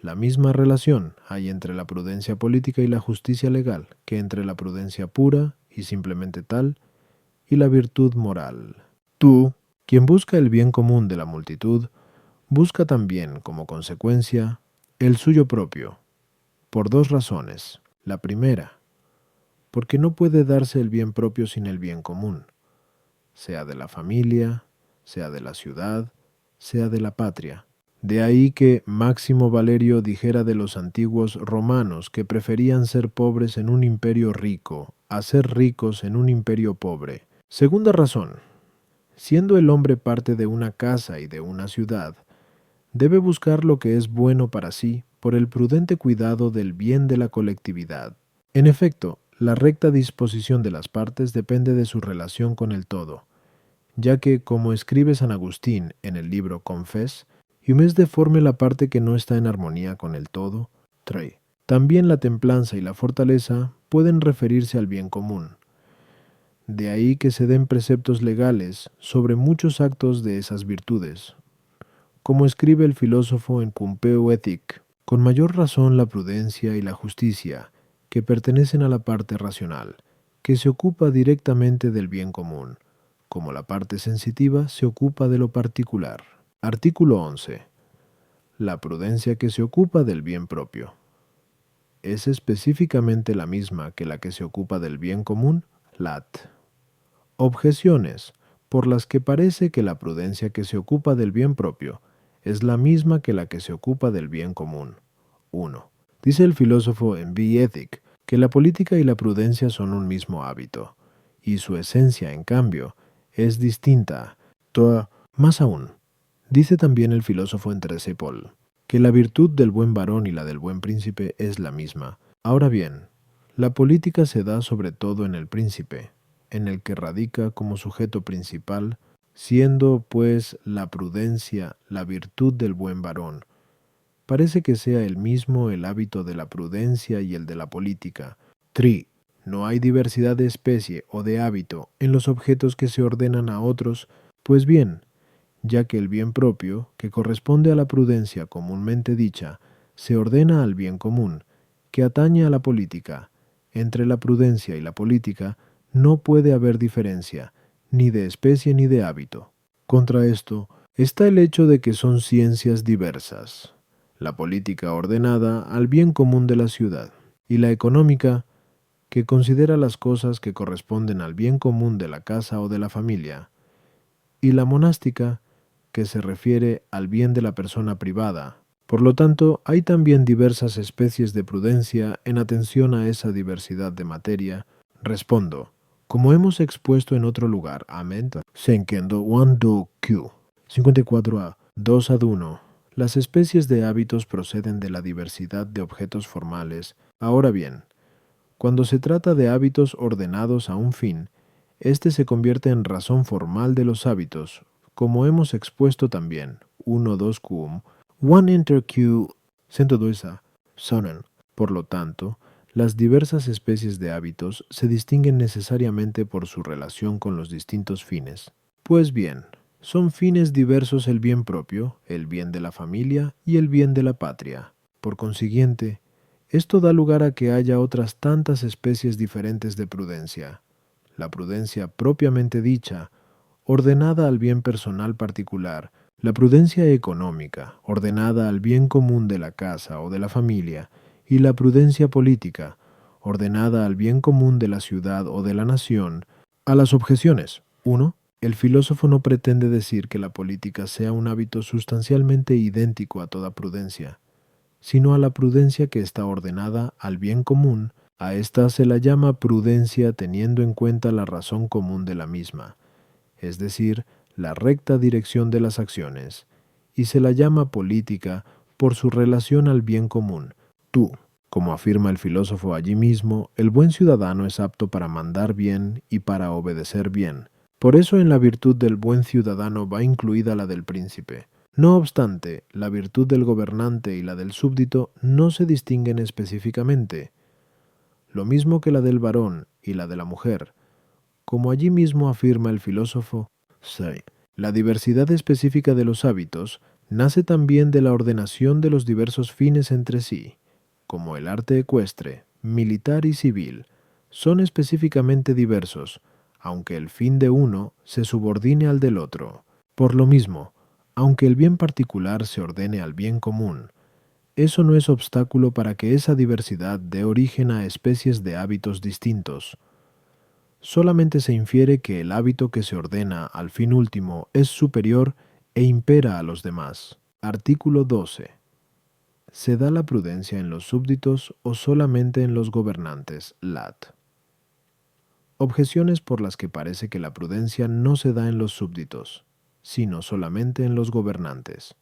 la misma relación hay entre la prudencia política y la justicia legal que entre la prudencia pura y simplemente tal y la virtud moral. Tú, quien busca el bien común de la multitud, busca también, como consecuencia, el suyo propio, por dos razones. La primera, porque no puede darse el bien propio sin el bien común, sea de la familia, sea de la ciudad, sea de la patria. De ahí que Máximo Valerio dijera de los antiguos romanos que preferían ser pobres en un imperio rico a ser ricos en un imperio pobre. Segunda razón, siendo el hombre parte de una casa y de una ciudad, debe buscar lo que es bueno para sí por el prudente cuidado del bien de la colectividad. En efecto, la recta disposición de las partes depende de su relación con el todo, ya que, como escribe San Agustín en el libro Confes, «Humes deforme la parte que no está en armonía con el todo». 3. También la templanza y la fortaleza pueden referirse al bien común. De ahí que se den preceptos legales sobre muchos actos de esas virtudes, Como escribe el filósofo en Pompeo Ethic, con mayor razón la prudencia y la justicia, que pertenecen a la parte racional, que se ocupa directamente del bien común, como la parte sensitiva se ocupa de lo particular. Artículo 11. La prudencia que se ocupa del bien propio es específicamente la misma que la que se ocupa del bien común, lat. Objeciones por las que parece que la prudencia que se ocupa del bien propio es la misma que la que se ocupa del bien común. 1. Dice el filósofo en The Ethic que la política y la prudencia son un mismo hábito, y su esencia, en cambio, es distinta. Más aún, dice también el filósofo en Terese Paul que la virtud del buen varón y la del buen príncipe es la misma. Ahora bien, la política se da sobre todo en el príncipe, en el que radica como sujeto principal, siendo pues la prudencia la virtud del buen varón. Parece que sea el mismo el hábito de la prudencia y el de la política. 3. No hay diversidad de especie o de hábito en los objetos que se ordenan a otros, pues bien, ya que el bien propio, que corresponde a la prudencia comúnmente dicha, se ordena al bien común, que atañe a la política. Entre la prudencia y la política no puede haber diferencia, ni de especie ni de hábito. Contra esto está el hecho de que son ciencias diversas. La política ordenada al bien común de la ciudad, y la económica, que considera las cosas que corresponden al bien común de la casa o de la familia, y la monástica, que se refiere al bien de la persona privada. Por lo tanto, hay también diversas especies de prudencia en atención a esa diversidad de materia. Respondo, como hemos expuesto en otro lugar, amén. Senkendo Wando Q 54a 2 ad 1. Las especies de hábitos proceden de la diversidad de objetos formales. Ahora bien, cuando se trata de hábitos ordenados a un fin, éste se convierte en razón formal de los hábitos, como hemos expuesto también, 1-2 cum, 1 inter q 102a, sonen. Por lo tanto, las diversas especies de hábitos se distinguen necesariamente por su relación con los distintos fines. Pues bien, son fines diversos el bien propio, el bien de la familia y el bien de la patria. Por consiguiente, esto da lugar a que haya otras tantas especies diferentes de prudencia. La prudencia propiamente dicha, ordenada al bien personal particular, la prudencia económica, ordenada al bien común de la casa o de la familia, y la prudencia política, ordenada al bien común de la ciudad o de la nación. A las objeciones. 1. El filósofo no pretende decir que la política sea un hábito sustancialmente idéntico a toda prudencia, sino a la prudencia que está ordenada al bien común. A esta se la llama prudencia teniendo en cuenta la razón común de la misma, es decir, la recta dirección de las acciones, y se la llama política por su relación al bien común. Como afirma el filósofo allí mismo, el buen ciudadano es apto para mandar bien y para obedecer bien. Por eso en la virtud del buen ciudadano va incluida la del príncipe. No obstante, la virtud del gobernante y la del súbdito no se distinguen específicamente, lo mismo que la del varón y la de la mujer. Como allí mismo afirma el filósofo, 6. La diversidad específica de los hábitos nace también de la ordenación de los diversos fines entre sí, como el arte ecuestre, militar y civil, son específicamente diversos, aunque el fin de uno se subordine al del otro. Por lo mismo, aunque el bien particular se ordene al bien común, eso no es obstáculo para que esa diversidad dé origen a especies de hábitos distintos. Solamente se infiere que el hábito que se ordena al fin último es superior e impera a los demás. Artículo 12. ¿Se da la prudencia en los súbditos o solamente en los gobernantes? Lat. Objeciones por las que parece que la prudencia no se da en los súbditos, sino solamente en los gobernantes.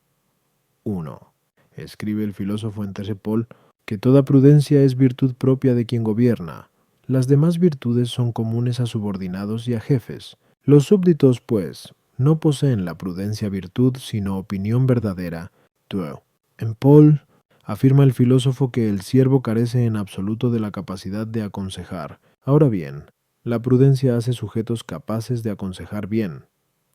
1. Escribe el filósofo en Terese Paul que toda prudencia es virtud propia de quien gobierna. Las demás virtudes son comunes a subordinados y a jefes. Los súbditos, pues, no poseen la prudencia virtud, sino opinión verdadera. 2. En Paul afirma el filósofo que el siervo carece en absoluto de la capacidad de aconsejar. Ahora bien, la prudencia hace sujetos capaces de aconsejar bien.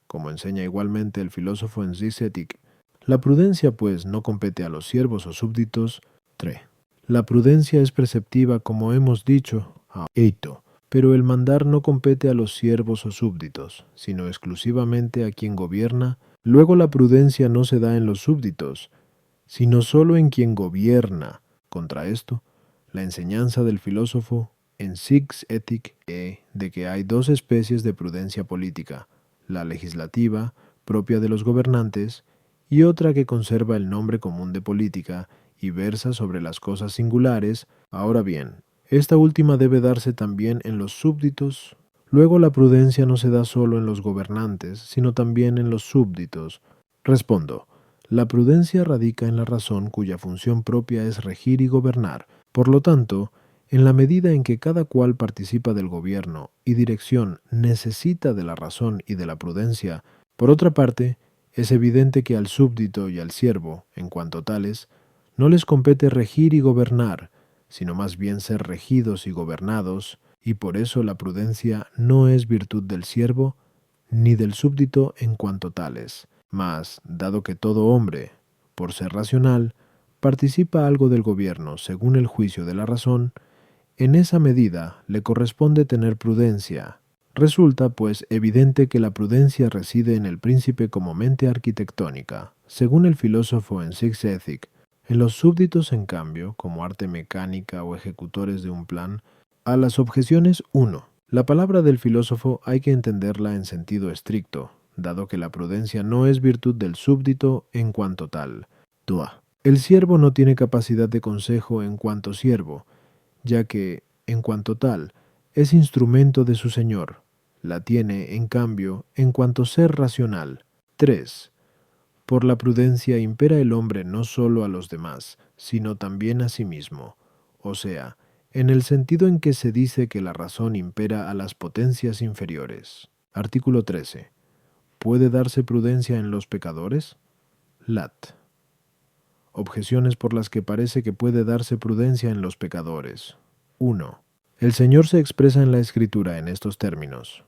Como enseña igualmente el filósofo en Zizétic, La prudencia, pues, no compete a los siervos o súbditos. 3. La prudencia es preceptiva, como hemos dicho, a Eito, pero el mandar no compete a los siervos o súbditos, sino exclusivamente a quien gobierna. Luego la prudencia no se da en los súbditos, sino solo en quien gobierna. Contra esto, la enseñanza del filósofo en Six Ethic de que hay dos especies de prudencia política, la legislativa, propia de los gobernantes, y otra que conserva el nombre común de política y versa sobre las cosas singulares. Ahora bien, esta última debe darse también en los súbditos. Luego la prudencia no se da solo en los gobernantes, sino también en los súbditos. Respondo, la prudencia radica en la razón cuya función propia es regir y gobernar. Por lo tanto, en la medida en que cada cual participa del gobierno y dirección necesita de la razón y de la prudencia, por otra parte, es evidente que al súbdito y al siervo, en cuanto tales, no les compete regir y gobernar, sino más bien ser regidos y gobernados, y por eso la prudencia no es virtud del siervo ni del súbdito en cuanto tales. Mas, dado que todo hombre, por ser racional, participa algo del gobierno según el juicio de la razón, en esa medida le corresponde tener prudencia. Resulta, pues, evidente que la prudencia reside en el príncipe como mente arquitectónica, según el filósofo en Six Ethic. En los súbditos, en cambio, como arte mecánica o ejecutores de un plan. A las objeciones 1. La palabra del filósofo hay que entenderla en sentido estricto, dado que la prudencia no es virtud del súbdito en cuanto tal. 2. El siervo no tiene capacidad de consejo en cuanto siervo, ya que, en cuanto tal, es instrumento de su señor. La tiene, en cambio, en cuanto ser racional. 3. Por la prudencia impera el hombre no solo a los demás, sino también a sí mismo, o sea, en el sentido en que se dice que la razón impera a las potencias inferiores. Artículo 13. ¿Puede darse prudencia en los pecadores? Lat. Objeciones por las que parece que puede darse prudencia en los pecadores. 1. El Señor se expresa en la Escritura en estos términos.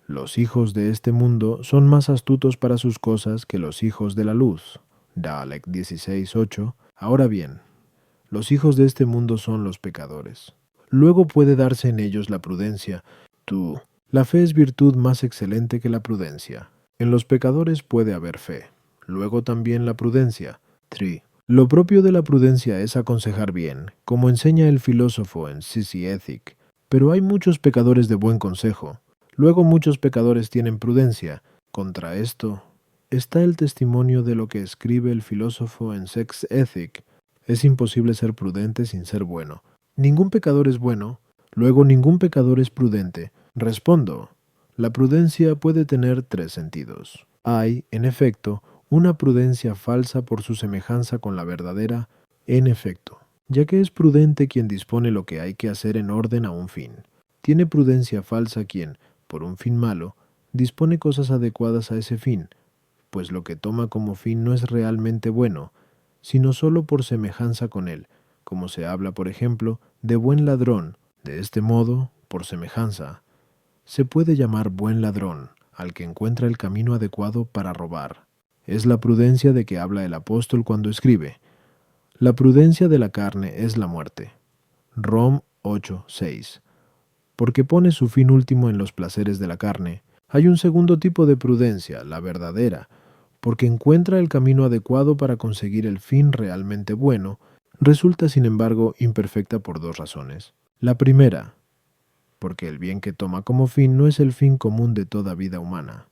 Los hijos de este mundo son más astutos para sus cosas que los hijos de la luz. Dalek 16:8. Ahora bien, los hijos de este mundo son los pecadores. Luego puede darse en ellos la prudencia. Tú, la fe es virtud más excelente que la prudencia. En los pecadores puede haber fe. Luego también la prudencia. 3. Lo propio de la prudencia es aconsejar bien, como enseña el filósofo en Sisi Ethic. Pero hay muchos pecadores de buen consejo. Luego muchos pecadores tienen prudencia. Contra esto está el testimonio de lo que escribe el filósofo en Sex Ethic. Es imposible ser prudente sin ser bueno. Ningún pecador es bueno, luego ningún pecador es prudente. Respondo, la prudencia puede tener tres sentidos. Hay, en efecto, una prudencia falsa por su semejanza con la verdadera, en efecto, ya que es prudente quien dispone lo que hay que hacer en orden a un fin. Tiene prudencia falsa quien, por un fin malo, dispone cosas adecuadas a ese fin, pues lo que toma como fin no es realmente bueno, sino solo por semejanza con él, como se habla, por ejemplo, de buen ladrón. De este modo, por semejanza, se puede llamar buen ladrón al que encuentra el camino adecuado para robar. Es la prudencia de que habla el apóstol cuando escribe: la prudencia de la carne es la muerte. Rom 8:6. Porque pone su fin último en los placeres de la carne. Hay un segundo tipo de prudencia, la verdadera, porque encuentra el camino adecuado para conseguir el fin realmente bueno. Resulta, sin embargo, imperfecta por dos razones. La primera, porque el bien que toma como fin no es el fin común de toda vida humana,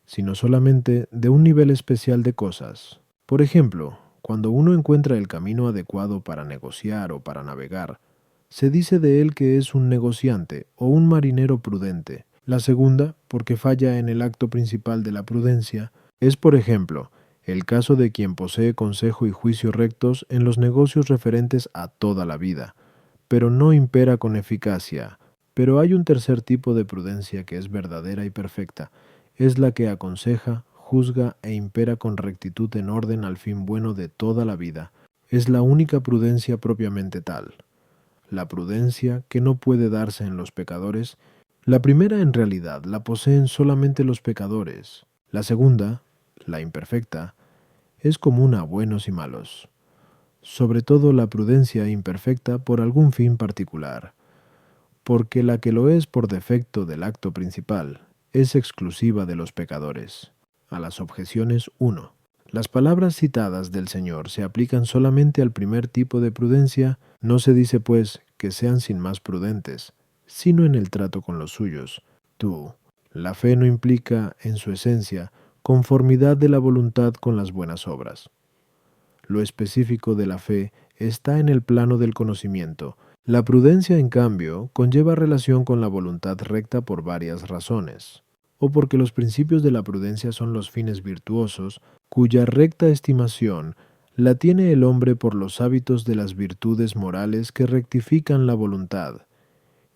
sino solamente de un nivel especial de cosas. Por ejemplo, cuando uno encuentra el camino adecuado para negociar o para navegar, se dice de él que es un negociante o un marinero prudente. La segunda, porque falla en el acto principal de la prudencia, es, por ejemplo, el caso de quien posee consejo y juicio rectos en los negocios referentes a toda la vida, pero no impera con eficacia. Pero hay un tercer tipo de prudencia que es verdadera y perfecta. Es la que aconseja, juzga e impera con rectitud en orden al fin bueno de toda la vida. Es la única prudencia propiamente tal. La prudencia que no puede darse en los pecadores. La primera en realidad la poseen solamente los pecadores. La segunda, la imperfecta, es común a buenos y malos, sobre todo la prudencia imperfecta por algún fin particular, porque la que lo es por defecto del acto principal es exclusiva de los pecadores. A las objeciones 1. Las palabras citadas del Señor se aplican solamente al primer tipo de prudencia, no se dice pues que sean sin más prudentes, sino en el trato con los suyos. Tú, la fe no implica, en su esencia, conformidad de la voluntad con las buenas obras. Lo específico de la fe está en el plano del conocimiento. La prudencia, en cambio, conlleva relación con la voluntad recta por varias razones, o porque los principios de la prudencia son los fines virtuosos, cuya recta estimación la tiene el hombre por los hábitos de las virtudes morales que rectifican la voluntad,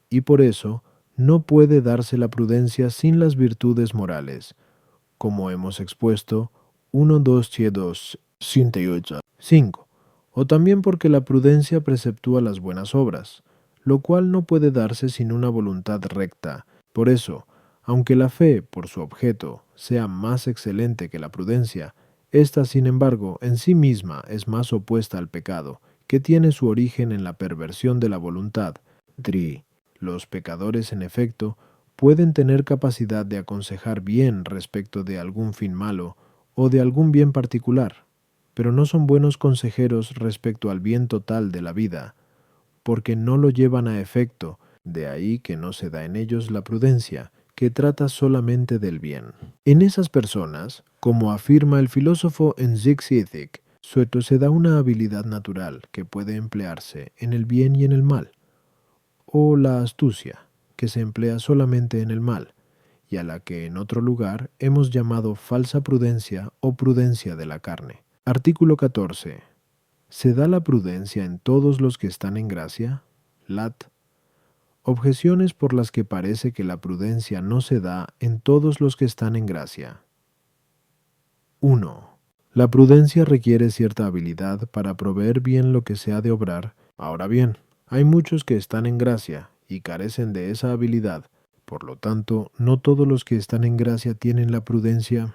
y por eso no puede darse la prudencia sin las virtudes morales, como hemos expuesto 1, 2, 2, 58. 5. O también porque la prudencia preceptúa las buenas obras, lo cual no puede darse sin una voluntad recta. Por eso, aunque la fe, por su objeto, sea más excelente que la prudencia, ésta, sin embargo, en sí misma es más opuesta al pecado, que tiene su origen en la perversión de la voluntad. Los pecadores, en efecto, pueden tener capacidad de aconsejar bien respecto de algún fin malo o de algún bien particular, pero no son buenos consejeros respecto al bien total de la vida, porque no lo llevan a efecto, de ahí que no se da en ellos la prudencia, que trata solamente del bien. En esas personas, como afirma el filósofo en Zig-Ziglar, sueto se da una habilidad natural que puede emplearse en el bien y en el mal, o la astucia, que se emplea solamente en el mal, y a la que en otro lugar hemos llamado falsa prudencia o prudencia de la carne. Artículo 14. ¿Se da la prudencia en todos los que están en gracia? Lat. Objeciones por las que parece que la prudencia no se da en todos los que están en gracia. 1. La prudencia requiere cierta habilidad para proveer bien lo que se ha de obrar. Ahora bien, hay muchos que están en gracia y carecen de esa habilidad. Por lo tanto, no todos los que están en gracia tienen la prudencia.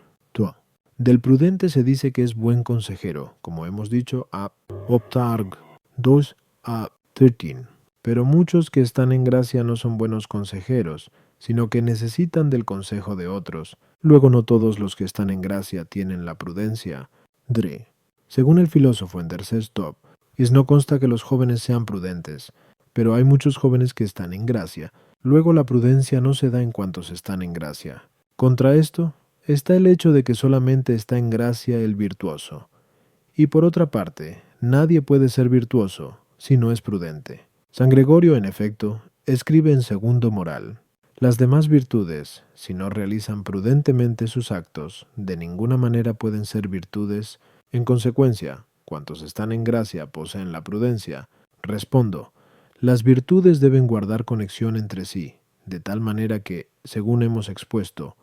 Del prudente se dice que es buen consejero, como hemos dicho a Optarg 2 a 13. Pero muchos que están en gracia no son buenos consejeros, sino que necesitan del consejo de otros. Luego no todos los que están en gracia tienen la prudencia. Según el filósofo Enderces Top, no consta que los jóvenes sean prudentes, pero hay muchos jóvenes que están en gracia. Luego la prudencia no se da en cuantos están en gracia. Contra esto está el hecho de que solamente está en gracia el virtuoso. Y por otra parte, nadie puede ser virtuoso si no es prudente. San Gregorio, en efecto, escribe en Segundo Moral: las demás virtudes, si no realizan prudentemente sus actos, de ninguna manera pueden ser virtudes. En consecuencia, cuantos están en gracia poseen la prudencia. Respondo: las virtudes deben guardar conexión entre sí, de tal manera que, según hemos expuesto,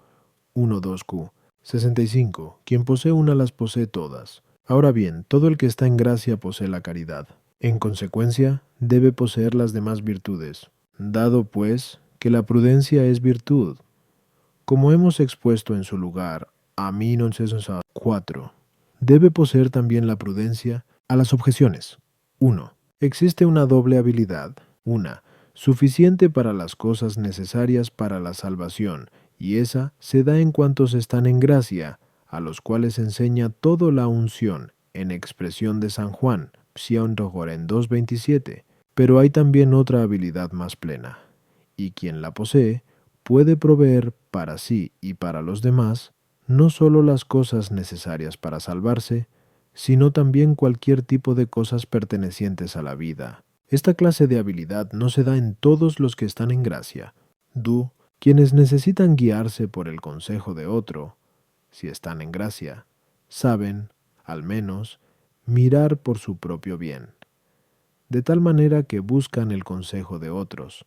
1.2q. 65. Quien posee una las posee todas. Ahora bien, todo el que está en gracia posee la caridad. En consecuencia, debe poseer las demás virtudes. Dado, pues, que la prudencia es virtud, como hemos expuesto en su lugar, a 4, debe poseer también la prudencia. A las objeciones. 1. Existe una doble habilidad. Una, suficiente para las cosas necesarias para la salvación, y esa se da en cuantos están en gracia, a los cuales enseña toda la unción, en expresión de San Juan, Psion Rogoren 2.27. Pero hay también otra habilidad más plena, y quien la posee puede proveer para sí y para los demás no sólo las cosas necesarias para salvarse, sino también cualquier tipo de cosas pertenecientes a la vida. Esta clase de habilidad no se da en todos los que están en gracia. Quienes necesitan guiarse por el consejo de otro, si están en gracia, saben, al menos, mirar por su propio bien, de tal manera que buscan el consejo de otros,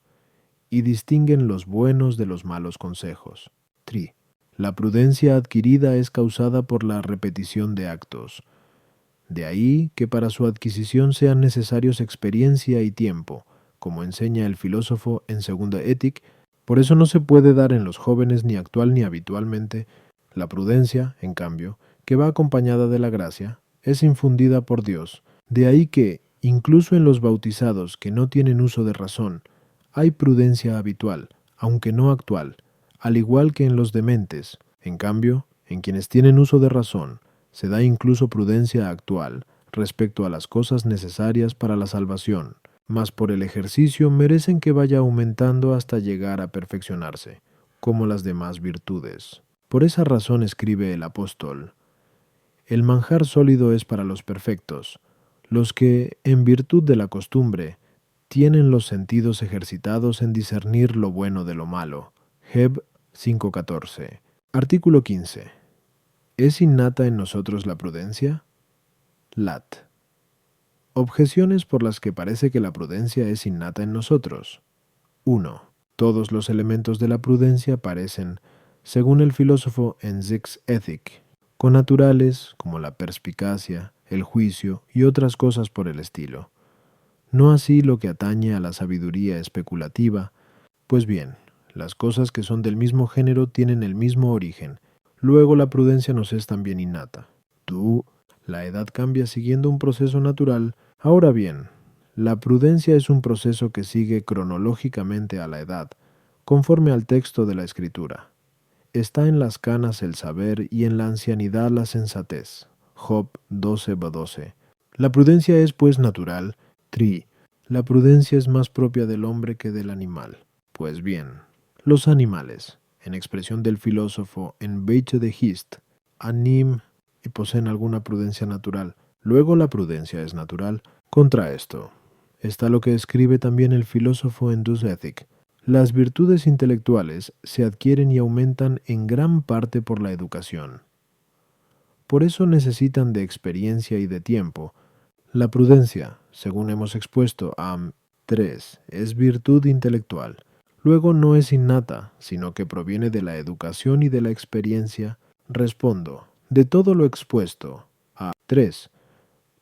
y distinguen los buenos de los malos consejos. La prudencia adquirida es causada por la repetición de actos. De ahí que para su adquisición sean necesarios experiencia y tiempo, como enseña el filósofo en Segunda Ética. Por eso no se puede dar en los jóvenes ni actual ni habitualmente. La prudencia, en cambio, que va acompañada de la gracia, es infundida por Dios. De ahí que, incluso en los bautizados que no tienen uso de razón, hay prudencia habitual, aunque no actual, al igual que en los dementes. En cambio, en quienes tienen uso de razón, se da incluso prudencia actual respecto a las cosas necesarias para la salvación, mas por el ejercicio merecen que vaya aumentando hasta llegar a perfeccionarse, como las demás virtudes. Por esa razón escribe el apóstol: el manjar sólido es para los perfectos, los que, en virtud de la costumbre, tienen los sentidos ejercitados en discernir lo bueno de lo malo. Heb 5:14. Artículo 15. ¿Es innata en nosotros la prudencia? Lat. Objeciones por las que parece que la prudencia es innata en nosotros. 1. Todos los elementos de la prudencia parecen, según el filósofo en Sixth Ethic, connaturales como la perspicacia, el juicio y otras cosas por el estilo. No así lo que atañe a la sabiduría especulativa. Pues bien, las cosas que son del mismo género tienen el mismo origen. Luego la prudencia nos es también innata. La edad cambia siguiendo un proceso natural. Ahora bien, la prudencia es un proceso que sigue cronológicamente a la edad, conforme al texto de la Escritura. Está en las canas el saber y en la ancianidad la sensatez. Job 12:12. La prudencia es pues natural. La prudencia es más propia del hombre que del animal. Pues bien, los animales, en expresión del filósofo en Beichte de Hist, anim y poseen alguna prudencia natural. Luego la prudencia es natural. Contra esto está lo que escribe también el filósofo en Dus Ethic. Las virtudes intelectuales se adquieren y aumentan en gran parte por la educación. Por eso necesitan de experiencia y de tiempo. La prudencia, según hemos expuesto, 3, es virtud intelectual. Luego no es innata, sino que proviene de la educación y de la experiencia. Respondo, de todo lo expuesto, 3,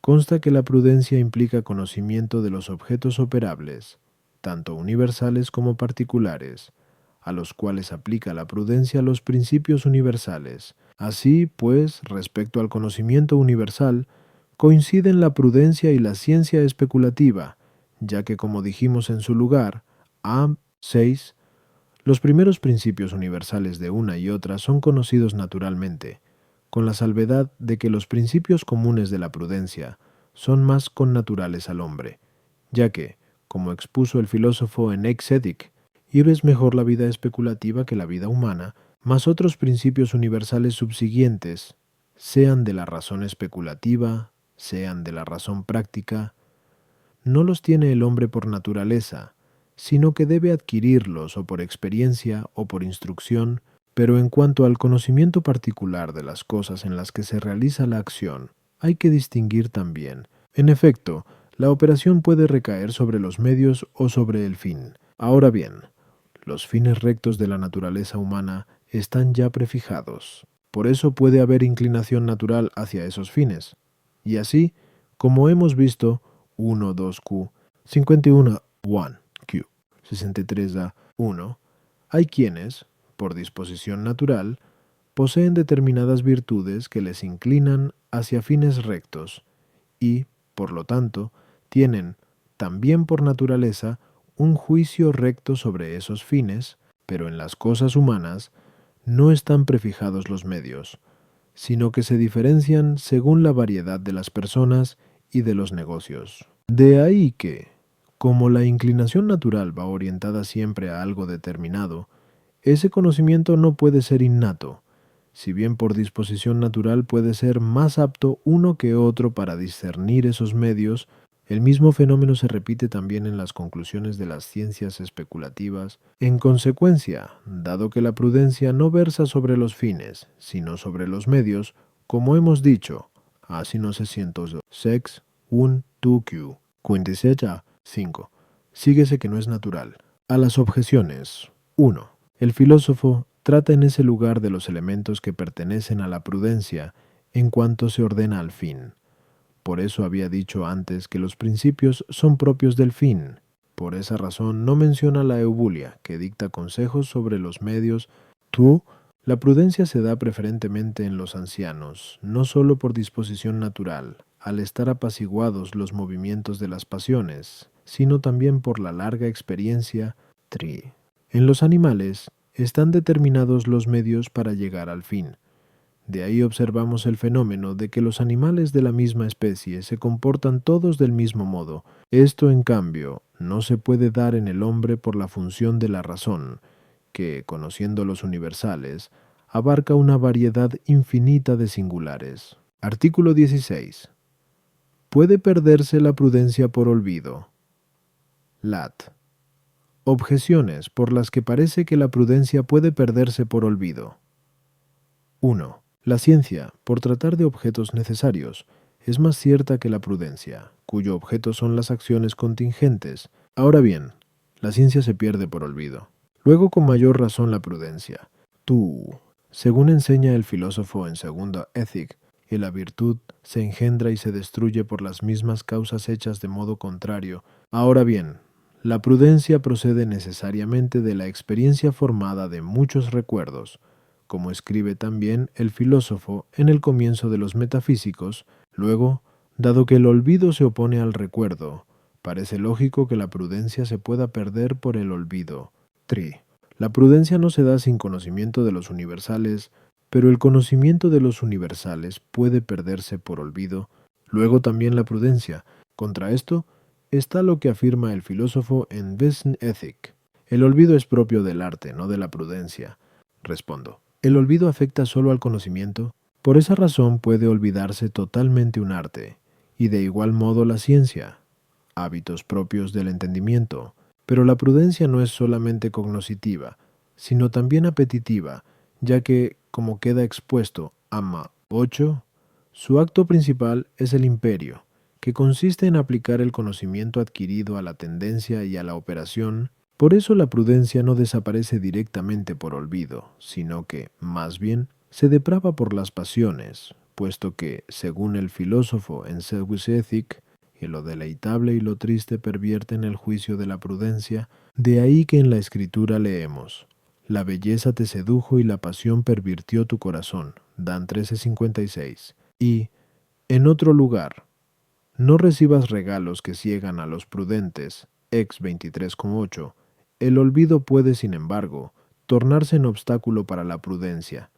consta que la prudencia implica conocimiento de los objetos operables, tanto universales como particulares, a los cuales aplica la prudencia los principios universales. Así, pues, respecto al conocimiento universal, coinciden la prudencia y la ciencia especulativa, ya que, como dijimos en su lugar, 6, los primeros principios universales de una y otra son conocidos naturalmente, con la salvedad de que los principios comunes de la prudencia son más connaturales al hombre, ya que, como expuso el filósofo en Ex Ethic, es mejor la vida especulativa que la vida humana, mas otros principios universales subsiguientes, sean de la razón especulativa, sean de la razón práctica, no los tiene el hombre por naturaleza, sino que debe adquirirlos o por experiencia o por instrucción. Pero en cuanto al conocimiento particular de las cosas en las que se realiza la acción, hay que distinguir también. En efecto, la operación puede recaer sobre los medios o sobre el fin. Ahora bien, los fines rectos de la naturaleza humana están ya prefijados. Por eso puede haber inclinación natural hacia esos fines. Y así, como hemos visto, 1.2q, 51.1q, 63a.1, hay quienes, por disposición natural, poseen determinadas virtudes que les inclinan hacia fines rectos y, por lo tanto, tienen, también por naturaleza, un juicio recto sobre esos fines, pero en las cosas humanas no están prefijados los medios, sino que se diferencian según la variedad de las personas y de los negocios. De ahí que, como la inclinación natural va orientada siempre a algo determinado, ese conocimiento no puede ser innato, si bien por disposición natural puede ser más apto uno que otro para discernir esos medios. El mismo fenómeno se repite también en las conclusiones de las ciencias especulativas. En consecuencia, dado que la prudencia no versa sobre los fines, sino sobre los medios, como hemos dicho, así no se siento 6, 1, 2q, 5, síguese que no es natural. A las objeciones. 1. El filósofo trata en ese lugar de los elementos que pertenecen a la prudencia en cuanto se ordena al fin. Por eso había dicho antes que los principios son propios del fin. Por esa razón no menciona la eubulia, que dicta consejos sobre los medios. La prudencia se da preferentemente en los ancianos, no solo por disposición natural, al estar apaciguados los movimientos de las pasiones, sino también por la larga experiencia. 3. En los animales están determinados los medios para llegar al fin. De ahí observamos el fenómeno de que los animales de la misma especie se comportan todos del mismo modo. Esto, en cambio, no se puede dar en el hombre por la función de la razón, que, conociendo los universales, abarca una variedad infinita de singulares. Artículo 16. Puede perderse la prudencia por olvido. Lat. Objeciones por las que parece que la prudencia puede perderse por olvido. 1. La ciencia, por tratar de objetos necesarios, es más cierta que la prudencia, cuyo objeto son las acciones contingentes. Ahora bien, la ciencia se pierde por olvido. Luego, con mayor razón, la prudencia. Según enseña el filósofo en Segunda Ethic, que la virtud se engendra y se destruye por las mismas causas hechas de modo contrario. Ahora bien, la prudencia procede necesariamente de la experiencia formada de muchos recuerdos, como escribe también el filósofo en el comienzo de los Metafísicos. Luego, dado que el olvido se opone al recuerdo, parece lógico que la prudencia se pueda perder por el olvido. 3. La prudencia no se da sin conocimiento de los universales, pero el conocimiento de los universales puede perderse por olvido. Luego también la prudencia. Contra esto está lo que afirma el filósofo en Wesen Ethic. El olvido es propio del arte, no de la prudencia. Respondo. ¿El olvido afecta solo al conocimiento? Por esa razón puede olvidarse totalmente un arte, y de igual modo la ciencia, hábitos propios del entendimiento. Pero la prudencia no es solamente cognoscitiva, sino también apetitiva, ya que, como queda expuesto Amma 8, su acto principal es el imperio, que consiste en aplicar el conocimiento adquirido a la tendencia y a la operación. Por eso la prudencia no desaparece directamente por olvido, sino que, más bien, se deprava por las pasiones, puesto que, según el filósofo en Selwyn Ethic, que lo deleitable y lo triste pervierten el juicio de la prudencia, de ahí que en la Escritura leemos: la belleza te sedujo y la pasión pervirtió tu corazón. Dan 13:56. Y, en otro lugar, no recibas regalos que ciegan a los prudentes. Ex 23:8. El olvido puede, sin embargo, tornarse en obstáculo para la prudencia,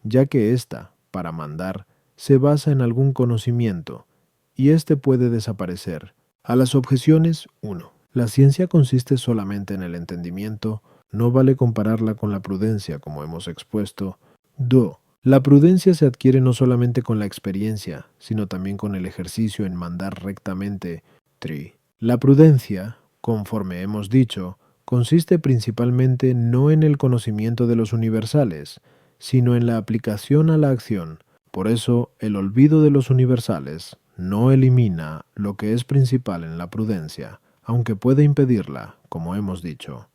ya que ésta, para mandar, se basa en algún conocimiento, y éste puede desaparecer. A las objeciones, 1. La ciencia consiste solamente en el entendimiento, no vale compararla con la prudencia, como hemos expuesto. 2. La prudencia se adquiere no solamente con la experiencia, sino también con el ejercicio en mandar rectamente. 3. La prudencia, conforme hemos dicho, consiste principalmente no en el conocimiento de los universales, sino en la aplicación a la acción. Por eso, el olvido de los universales no elimina lo que es principal en la prudencia, aunque puede impedirla, como hemos dicho.